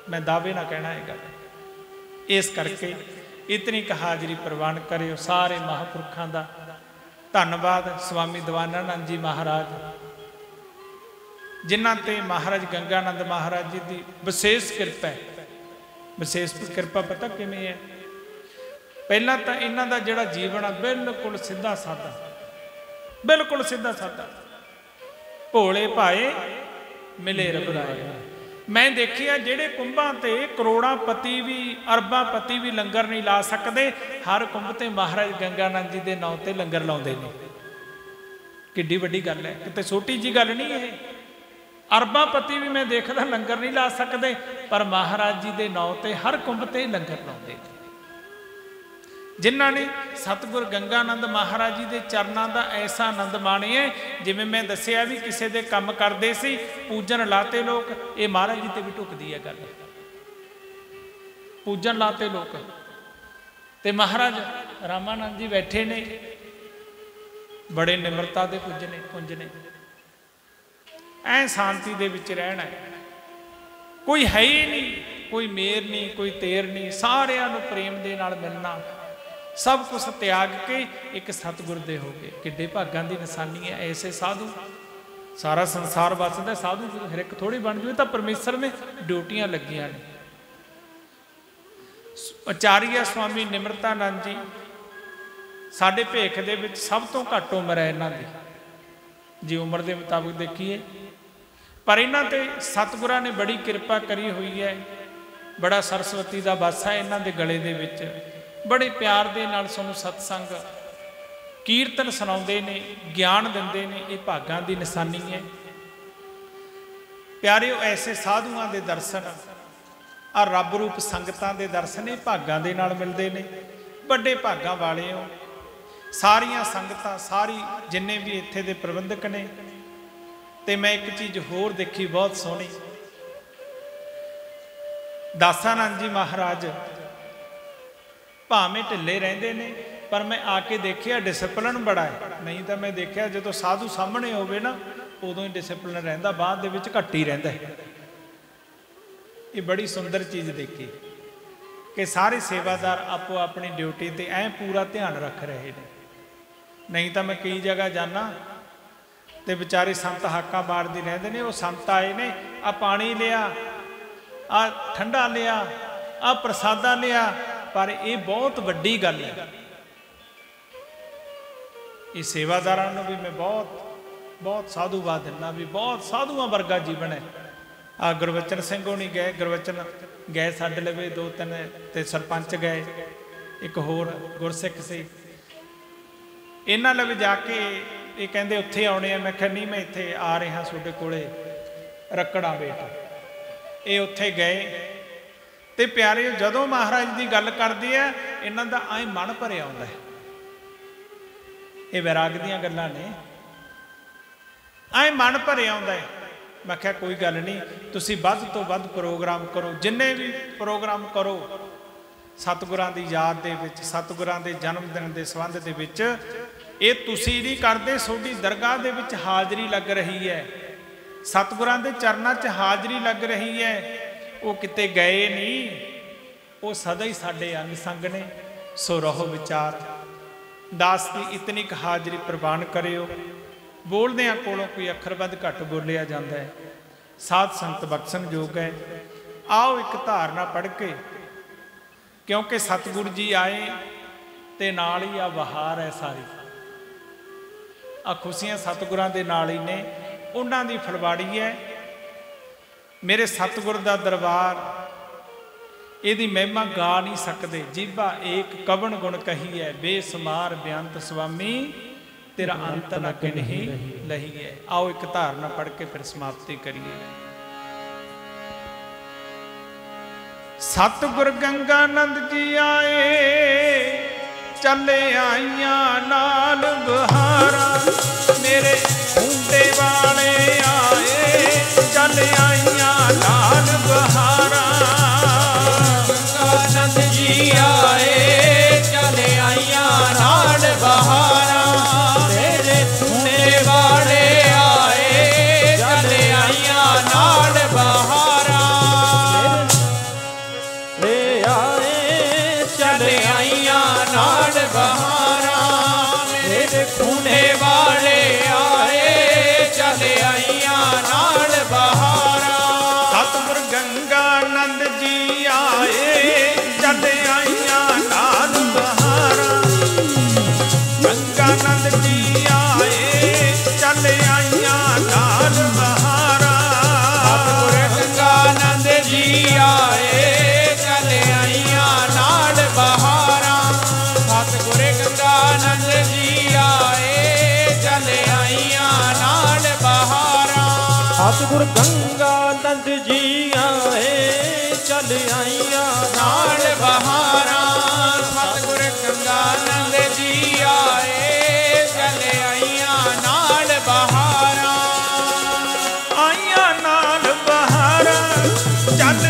ਮੈਂ ਦਾਅਵੇ ਨਾ ਕਹਿਣਾ ਇਹ ਗੱਲ। ਇਸ ਕਰਕੇ ਇਤਨੀ ਕ ਹਾਜ਼ਰੀ ਪ੍ਰਵਾਨ ਕਰਿਓ ਸਾਰੇ ਮਹਾਂਪੁਰਖਾਂ ਦਾ। ਧੰਨਵਾਦ ਸਵਾਮੀ ਦੀਵਾਨਾਨੰਦ ਜੀ ਮਹਾਰਾਜ, ਜਿਨ੍ਹਾਂ ਤੇ ਮਹਾਰਾਜ ਗੰਗਾਨੰਦ ਮਹਾਰਾਜ ਜੀ ਦੀ ਵਿਸ਼ੇਸ਼ ਕਿਰਪਾ ਹੈ। ਵਿਸ਼ੇਸ਼ ਕਿਰਪਾ ਪਤਾ ਕਿਵੇਂ ਹੈ? ਪਹਿਲਾਂ ਤਾਂ ਇਹਨਾਂ ਦਾ ਜਿਹੜਾ ਜੀਵਨ ਆ ਬਿਲਕੁਲ ਸਿੱਧਾ ਸਾਦਾ, ਬਿਲਕੁਲ ਸਿੱਧਾ ਸਾਦਾ। ਭੋਲੇ ਭਾਏ ਮਿਲੇ ਰਬਰਾਏ। ਮੈਂ ਦੇਖਿਆ ਜਿਹੜੇ ਕੁੰਭਾਂ ਤੇ ਕਰੋੜਾਂ ਪਤੀ ਵੀ, ਅਰਬਾਂ ਪਤੀ ਵੀ ਲੰਗਰ ਨਹੀਂ ਲਾ ਸਕਦੇ, ਹਰ ਕੁੰਭ ਤੇ ਮਹਾਰਾਜ ਗੰਗਾਨੰਦ ਜੀ ਦੇ ਨਾਂ ਤੇ ਲੰਗਰ ਲਾਉਂਦੇ ਨੇ। ਕਿੱਡੀ ਵੱਡੀ ਗੱਲ ਹੈ, ਕਿਤੇ ਛੋਟੀ ਜੀ ਗੱਲ ਨਹੀਂ ਇਹ। ਅਰਬਾਂ ਪਤੀ ਵੀ ਮੈਂ ਦੇਖਦਾ ਲੰਗਰ ਨਹੀਂ ਲਾ ਸਕਦੇ, ਪਰ ਮਹਾਰਾਜ ਜੀ ਦੇ ਨਾਂ ਤੇ ਹਰ ਕੁੰਭ ਤੇ ਲੰਗਰ ਲਾਉਂਦੇ ਨੇ। ਜਿਨ੍ਹਾਂ ਨੇ ਸਤਿਗੁਰ ਗੰਗਾਨੰਦ ਮਹਾਰਾਜ ਜੀ ਦੇ ਚਰਨਾਂ ਦਾ ਐਸਾ ਆਨੰਦ ਮਾਣਿਆ, ਜਿਵੇਂ ਮੈਂ ਦੱਸਿਆ ਵੀ ਕਿਸੇ ਦੇ ਕੰਮ ਕਰਦੇ ਸੀ, ਪੂਜਨ ਲਾਤੇ ਲੋਕ। ਇਹ ਮਹਾਰਾਜ ਜੀ ਤੇ ਵੀ ਢੁਕਦੀ ਹੈ ਗੱਲ, ਪੂਜਨ ਲਾਤੇ ਲੋਕ। ਤੇ ਮਹਾਰਾਜ ਰਾਮਾਨੰਦ ਜੀ ਬੈਠੇ ਨੇ, ਬੜੇ ਨਿਮਰਤਾ ਦੇ ਪੁੰਜ ਨੇ। ਐ ਸ਼ਾਂਤੀ ਦੇ ਵਿੱਚ ਰਹਿਣਾ, ਕੋਈ ਹੈ ਹੀ ਨਹੀਂ, ਕੋਈ ਮੇਰ ਨਹੀਂ, ਕੋਈ ਤੇਰ ਨਹੀਂ, ਸਾਰਿਆਂ ਨੂੰ ਪ੍ਰੇਮ ਦੇ ਨਾਲ ਮਿਲਣਾ, ਸਭ ਕੁਝ ਤਿਆਗ ਕੇ ਇੱਕ ਸਤਿਗੁਰ ਦੇ ਹੋ ਗਏ। ਕਿੱਡੇ ਭਾਗਾਂ ਦੀ ਨਿਸ਼ਾਨੀ ਹੈ ਐਸੇ ਸਾਧੂ। ਸਾਰਾ ਸੰਸਾਰ ਵਸਦਾ, ਸਾਧੂ ਹਰ ਇੱਕ ਥੋੜੀ ਬਣ ਜੂ, ਤਾਂ ਪਰਮੇਸ਼ਰ ਨੇ ਡਿਊਟੀਆਂ ਲੱਗੀਆਂ ਨੇ। ਆਚਾਰੀਆ ਸਵਾਮੀ ਨਿਮਰਤਾਨੰਦ ਜੀ ਸਾਡੇ ਭੇਖ ਦੇ ਵਿੱਚ ਸਭ ਤੋਂ ਘੱਟ ਉਮਰ ਹੈ ਇਹਨਾਂ ਦੀ, ਜੇ ਉਮਰ ਦੇ ਮੁਤਾਬਕ ਦੇਖੀਏ। ਪਰ ਇਹਨਾਂ ਤੇ ਸਤਿਗੁਰਾਂ ਨੇ ਬੜੀ ਕਿਰਪਾ ਕਰੀ ਹੋਈ ਹੈ। ਬੜਾ ਸਰਸਵਤੀ ਦਾ ਵਾਸਾ ਹੈ ਇਹਨਾਂ ਦੇ ਗਲੇ ਦੇ ਵਿੱਚ। ਬੜੇ ਪਿਆਰ ਦੇ ਨਾਲ ਸਾਨੂੰ ਸਤਸੰਗ ਕੀਰਤਨ ਸੁਣਾਉਂਦੇ ਨੇ, ਗਿਆਨ ਦਿੰਦੇ ਨੇ। ਇਹ ਭਾਗਾਂ ਦੀ ਨਿਸ਼ਾਨੀ ਹੈ ਪਿਆਰਿਓ। ਐਸੇ ਸਾਧੂਆਂ ਦੇ ਦਰਸ਼ਨ, ਆ ਰੱਬ ਰੂਪ ਸੰਗਤਾਂ ਦੇ ਦਰਸ਼ਨ ਇਹ ਭਾਗਾਂ ਦੇ ਨਾਲ ਮਿਲਦੇ ਨੇ। ਵੱਡੇ ਭਾਗਾਂ ਵਾਲੇ ਹੋ ਸਾਰੀਆਂ ਸੰਗਤਾਂ, ਸਾਰੀ ਜਿੰਨੇ ਵੀ ਇੱਥੇ ਦੇ ਪ੍ਰਬੰਧਕ ਨੇ। ਤੇ ਮੈਂ ਇੱਕ ਚੀਜ਼ ਹੋਰ ਦੇਖੀ ਬਹੁਤ ਸੋਹਣੀ, ਦਾਸਾਨੰਦ ਜੀ ਮਹਾਰਾਜ ਭਾਵੇਂ ਢਿੱਲੇ ਰਹਿੰਦੇ ਨੇ, ਪਰ ਮੈਂ ਆ ਕੇ ਦੇਖਿਆ ਡਿਸਪਲਿਨ ਬੜਾ ਹੈ। ਨਹੀਂ ਤਾਂ ਮੈਂ ਦੇਖਿਆ ਜਦੋਂ ਸਾਧੂ ਸਾਹਮਣੇ ਹੋਵੇ ਨਾ, ਉਦੋਂ ਹੀ ਡਿਸਪਲਿਨ ਰਹਿੰਦਾ, ਬਾਅਦ ਦੇ ਵਿੱਚ ਘੱਟ ਹੀ ਰਹਿੰਦਾ ਹੈ। ਇਹ ਬੜੀ ਸੁੰਦਰ ਚੀਜ਼ ਦੇਖੀ ਕਿ ਸਾਰੇ ਸੇਵਾਦਾਰ ਆਪੋ ਆਪਣੀ ਡਿਊਟੀ ਤੇ ਐਂ ਪੂਰਾ ਧਿਆਨ ਰੱਖ ਰਹੇ ਨੇ। ਨਹੀਂ ਤਾਂ ਮੈਂ ਕਈ ਜਗ੍ਹਾ ਜਾਣਾ ਤੇ ਵਿਚਾਰੇ ਸੰਤ ਹਾਕਾਂ ਮਾਰਦੇ ਰਹਿੰਦੇ ਨੇ। ਉਹ ਸੰਤ ਆਏ ਨੇ, ਆ ਪਾਣੀ ਲਿਆ, ਆ ਠੰਡਾ ਲਿਆ, ਆ ਪ੍ਰਸਾਦਾ ਲਿਆ, ਪਰ ਇਹ ਬਹੁਤ ਵੱਡੀ ਗੱਲ ਹੈ। ਇਹ ਸੇਵਾਦਾਰਾਂ ਨੂੰ ਵੀ ਮੈਂ ਬਹੁਤ ਸਾਧੂਵਾਦ ਦਿੰਦਾ ਵੀ ਬਹੁਤ ਸਾਧੂਆਂ ਵਰਗਾ ਜੀਵਨ ਹੈ। ਆ ਗੁਰਬਚਨ ਸਿੰਘ ਹੋਣੀ ਗਏ, ਗੁਰਬਚਨ ਗਏ ਸਾਡੇ ਲਵੇ 2-3, ਤੇ ਸਰਪੰਚ ਗਏ, ਇੱਕ ਹੋਰ ਗੁਰਸਿੱਖ ਸੀ। ਇਹਨਾਂ ਲਵੇ ਜਾ ਕੇ ਇਹ ਕਹਿੰਦੇ ਉੱਥੇ ਆਉਣੇ ਆ। ਮੈਂ ਕਿਹਾ ਨਹੀਂ, ਮੈਂ ਇੱਥੇ ਆ ਰਿਹਾ ਤੁਹਾਡੇ ਕੋਲੇ ਰੱਕੜਾਂ ਵੇਟ। ਇਹ ਉੱਥੇ ਗਏ ਤੇ ਪਿਆਰੇ ਜਦੋਂ ਮਹਾਰਾਜ ਦੀ ਗੱਲ ਕਰਦੇ ਆ, ਇਹਨਾਂ ਦਾ ਐਂ ਮਨ ਭਰਿਆ ਆਉਂਦਾ ਹੈ। ਇਹ ਵੈਰਾਗ ਦੀਆਂ ਗੱਲਾਂ ਨੇ, ਐਂ ਮਨ ਭਰਿਆ ਆਉਂਦਾ ਹੈ। ਮੈਂ ਕਿਹਾ ਕੋਈ ਗੱਲ ਨਹੀਂ, ਤੁਸੀਂ ਵੱਧ ਤੋਂ ਵੱਧ ਪ੍ਰੋਗਰਾਮ ਕਰੋ, ਜਿੰਨੇ ਵੀ ਪ੍ਰੋਗਰਾਮ ਕਰੋ ਸਤਿਗੁਰਾਂ ਦੀ ਯਾਦ ਦੇ ਵਿੱਚ, ਸਤਿਗੁਰਾਂ ਦੇ ਜਨਮ ਦਿਨ ਦੇ ਸੰਬੰਧ ਦੇ ਵਿੱਚ। ਇਹ ਤੁਸੀਂ ਨਹੀਂ ਕਰਦੇ, ਤੁਹਾਡੀ ਦਰਗਾਹ ਦੇ ਵਿੱਚ ਹਾਜ਼ਰੀ ਲੱਗ ਰਹੀ ਹੈ। ਸਤਿਗੁਰਾਂ ਦੇ ਚਰਨਾਂ 'ਚ ਹਾਜ਼ਰੀ ਲੱਗ ਰਹੀ ਹੈ, ਉਹ ਕਿਤੇ ਗਏ ਨਹੀਂ, ਉਹ ਸਦਾ ਹੀ ਸਾਡੇ ਅੰਗ ਸੰਗ ਨੇ। ਸੋ ਰਹੋ ਵਿਚਾਰ। ਦਾਸ ਦੀ ਇਤਨੀ ਕੁ ਹਾਜ਼ਰੀ ਪ੍ਰਵਾਨ ਕਰਿਓ। ਬੋਲਦਿਆਂ ਕੋਲੋਂ ਕੋਈ ਅੱਖਰ ਵੱਧ ਘੱਟ ਬੋਲਿਆ ਜਾਂਦਾ ਹੈ, ਸਾਧ ਸੰਗਤ ਬਖਸ਼ਣ ਯੋਗ ਹੈ। ਆਓ ਇੱਕ ਧਾਰਨਾ ਪੜ੍ਹ ਕੇ, ਕਿਉਂਕਿ ਸਤਿਗੁਰੂ ਜੀ ਆਏ ਤੇ ਨਾਲ ਹੀ ਆ ਬਹਾਰ ਹੈ ਸਾਰੀ। ਆ ਖੁਸ਼ੀਆਂ ਸਤਿਗੁਰਾਂ ਦੇ ਨਾਲ ਹੀ ਨੇ, ਉਹਨਾਂ ਦੀ ਫਲਵਾੜੀ ਹੈ। ਮੇਰੇ ਸਤਿਗੁਰ ਦਾ ਦਰਬਾਰ, ਇਹਦੀ ਮਹਿਮਾ ਗਾ ਨਹੀਂ ਸਕਦੇ। ਜੀਭਾ ਏਕ ਕਵਣ ਗੁਣ ਕਹੀ ਹੈ, ਬੇਸਮਾਰ ਬੇਅੰਤ ਸੁਆਮੀ ਤੇਰਾ ਅੰਤ ਨਾ ਕਿਨਹੀ ਲਹੀ ਹੈ। ਆਓ ਇੱਕ ਧਾਰਨਾ ਪੜ੍ਹ ਕੇ ਫਿਰ ਸਮਾਪਤੀ ਕਰੀਏ। ਸਤਿਗੁਰ ਗੰਗਾਨੰਦ ਜੀ ਆਏ, ਚੱਲੇ ਆਈਆਂ ਨਾਲ ਬਹਾਰਾਂ। ਮੇਰੇ ਖੁੰਡੇ ਵਾਲੇ ਆਏ, ਚੱਲ ਆਈਆਂ ਨਾਲ ਬਹਾਰਾਂ। ਗੰਗਾਨੰਦ ਜੀ ਆਏ, ਚੱਲ ਆਈਆਂ ਨਾਲ ਬਹਾਰਾਂ। ਮੇਰੇ ਖੁੰਡੇ ਵਾਲੇ ਆਏ, ਚੱਲ ਆਈਆਂ ਨਾਲ ਬਹਾਰਾਂ। ਲੈ ਆਏ, ਚੱਲ ਆਈਆਂ ਨਾਲ ਬਹਾਰਾਂ। ਮੇਰੇ ਖੁੰਡੇ ਵਾਲੇ ਆਏ, ਚੱਲ ਆਈਆਂ ਨਾਲ ਬਹਾਰਾਂ। ਸਤਿਗੁਰ ਗੰਗਾਨੰਦ ਜੀ ਆਏ, ਚੱਲ ਆਈਆਂ ਨਾਲ ਬਹਾਰਾਂ। ਗੰਗਾਨੰਦ ਜੀ ਆਏ, ਚੱਲ ਆਈਆਂ ਨਾਲ ਬਹਾਰਾਂ। ਸਤਿਗੁਰ ਗੰਗਾਨੰਦ ਜੀ ਆਏ, ਚੱਲ ਆਈਆਂ ਨਾਲ ਬਹਾਰਾਂ। ਸਤਿਗੁਰ ਗੰਗਾਨੰਦ ਜੀ ਆਏ, ਚੱਲ ਆਈਆਂ ਨਾਲ ਬਹਾਰਾਂ। ਸਤਿਗੁਰ ਗੰਗਾਨੰਦ ਜੀ ਆਏ, ਚੱਲ ਆਈਆਂ ਨਾਲ ਬਹਾਰਾਂ। ਸਤਿਗੁਰ ਗੰਗਾਨੰਦ ਜੀ ਆਏ, ਚੱਲ ਆਈਆਂ ਨਾਲ ਬਹਾਰਾਂ। ਆਈਆਂ ਨਾਲ ਬਹਾਰਾਂ, ਚੱਲ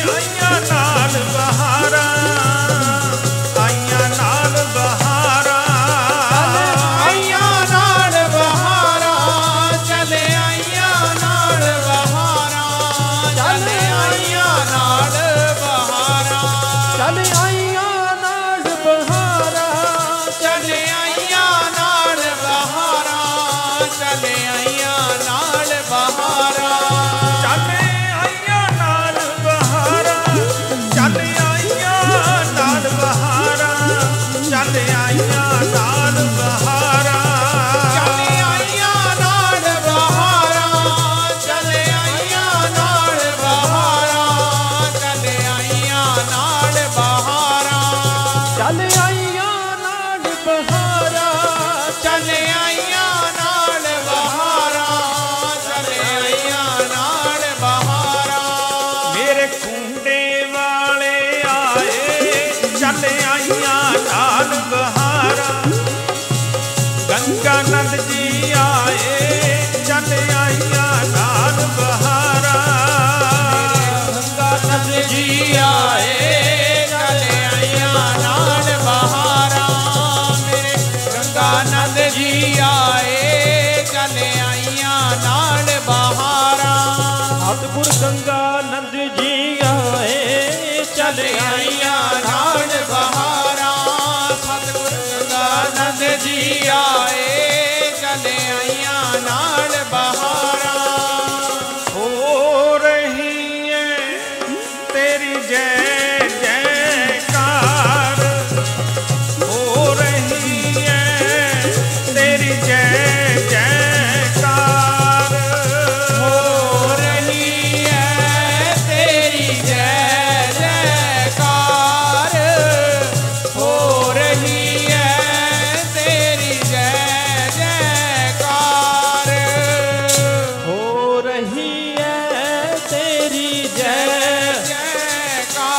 ਆਈਆਂ ਨਾਲ ਬਹਾਰਾਂ। ਆਈਆਂ ਨਾਲ ਬਹਾਰਾਂ, ਆਈਆਂ ਨਾਲ ਬਹਾਰਾਂ। ਚੱਲ ਆਈਆਂ ਨਾਲ ਬਹਾਰਾਂ। ਚੱਲ ਆਈਆਂ ਨਾਲ ਬਹਾਰਾਂ। ਚੱਲ ਆਈਆਂ ਨਾਲ ਬਹਾਰਾਂ। ਚੱਲ ਆਈਆਂ ਨਾਲ ਬਹਾਰਾਂ। ਚੱਲ ਆਈਆਂ ਨਾਲ ਬਹਾਰਾਂ। ਚੱਲ ਆਈਆਂ ਨਾਲ ਬਹਾਰਾਂ। ਚੱਲ ਆਈਆਂ ਨਾਲ ਬਹਾਰਾਂ। ਚੱਲ ਆਈਆਂ ਨਾਲ ਬਹਾਰਾਂ। ਚੱਲ ਆਈਆਂ ਨਾਲ ਬਹਾਰਾਂ। ਚੱਲ ਆਈਆਂ ਨਾਲ ਬਹਾਰਾਂ। ਚੱਲ ਆਈਆਂ ਨਾਲ ਬਹਾਰਾਂ। ਚੱਲ ਆਈਆਂ ਨਾਲ ਬਹਾਰਾਂ। ਚੱਲ ਆਈਆਂ ਨਾਲ ਬਹਾਰਾਂ। ਚੱਲ ਆਈਆਂ ਨਾਲ ਬਹਾਰਾਂ। ਮੇਰੇ ਖੁੰਡੇ ਵਾਲੇ ਆਏ, ਚੱਲ ਆਈਆਂ ਨਾਲ ਬਹਾਰਾਂ। ਗੰਗਾਨੰਦ ਜੀ ਆਏ, ਚੱਲ ਆਈਆਂ ਨਾਲ ਬਹਾਰਾਂ। ਗੰਗਾਨੰਦ ਜੀ ਆਏ, ਚੱਲ ਆਈਆਂ ਨਾਲ ਬਹਾਰਾਂ। ਮੇਰੇ ਗੰਗਾਨੰਦ ਜੀ ਆਏ, ਚੱਲ ਆਈਆਂ ਨਾਲ ਬਹਾਰਾਂ। ਸਤਿਗੁਰ ਗੰਗਾਨੰਦ ਜੀ ਆਏ, ਚੱਲ ਆਈਆਂ ਨਾਲ ਬਹਾਰਾਂ। ਸਤਿਗੁਰ ਗੰਗਾਨੰਦ ਜੀ ਆਏ, ਚੱਲ ਆਈਆਂ ਨਾਲ ਬਹਾਰਾਂ। ਹੋ ਰਹੀ ਹੈ ਤੇਰੀ ਜੈ ਜੈਕਾਰ। ਹੋ ਰਹੀ ਹੈ ਤੇਰੀ ਜੈ ਜੈਕਾਰ। ਹੋ ਰਹੀ ਹੈ ਤੇਰੀ ਜੈ ਜੈਕਾਰ। ਹੋ ਰਹੀ ਹੈ ਤੇਰੀ ਜੈ ਜੈਕਾਰ। ਹੋ ਰਹੀ ਹੈ ਤੇਰੀ ਜੈ ਜੈਕਾਰ।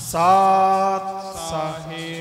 सात साहिब।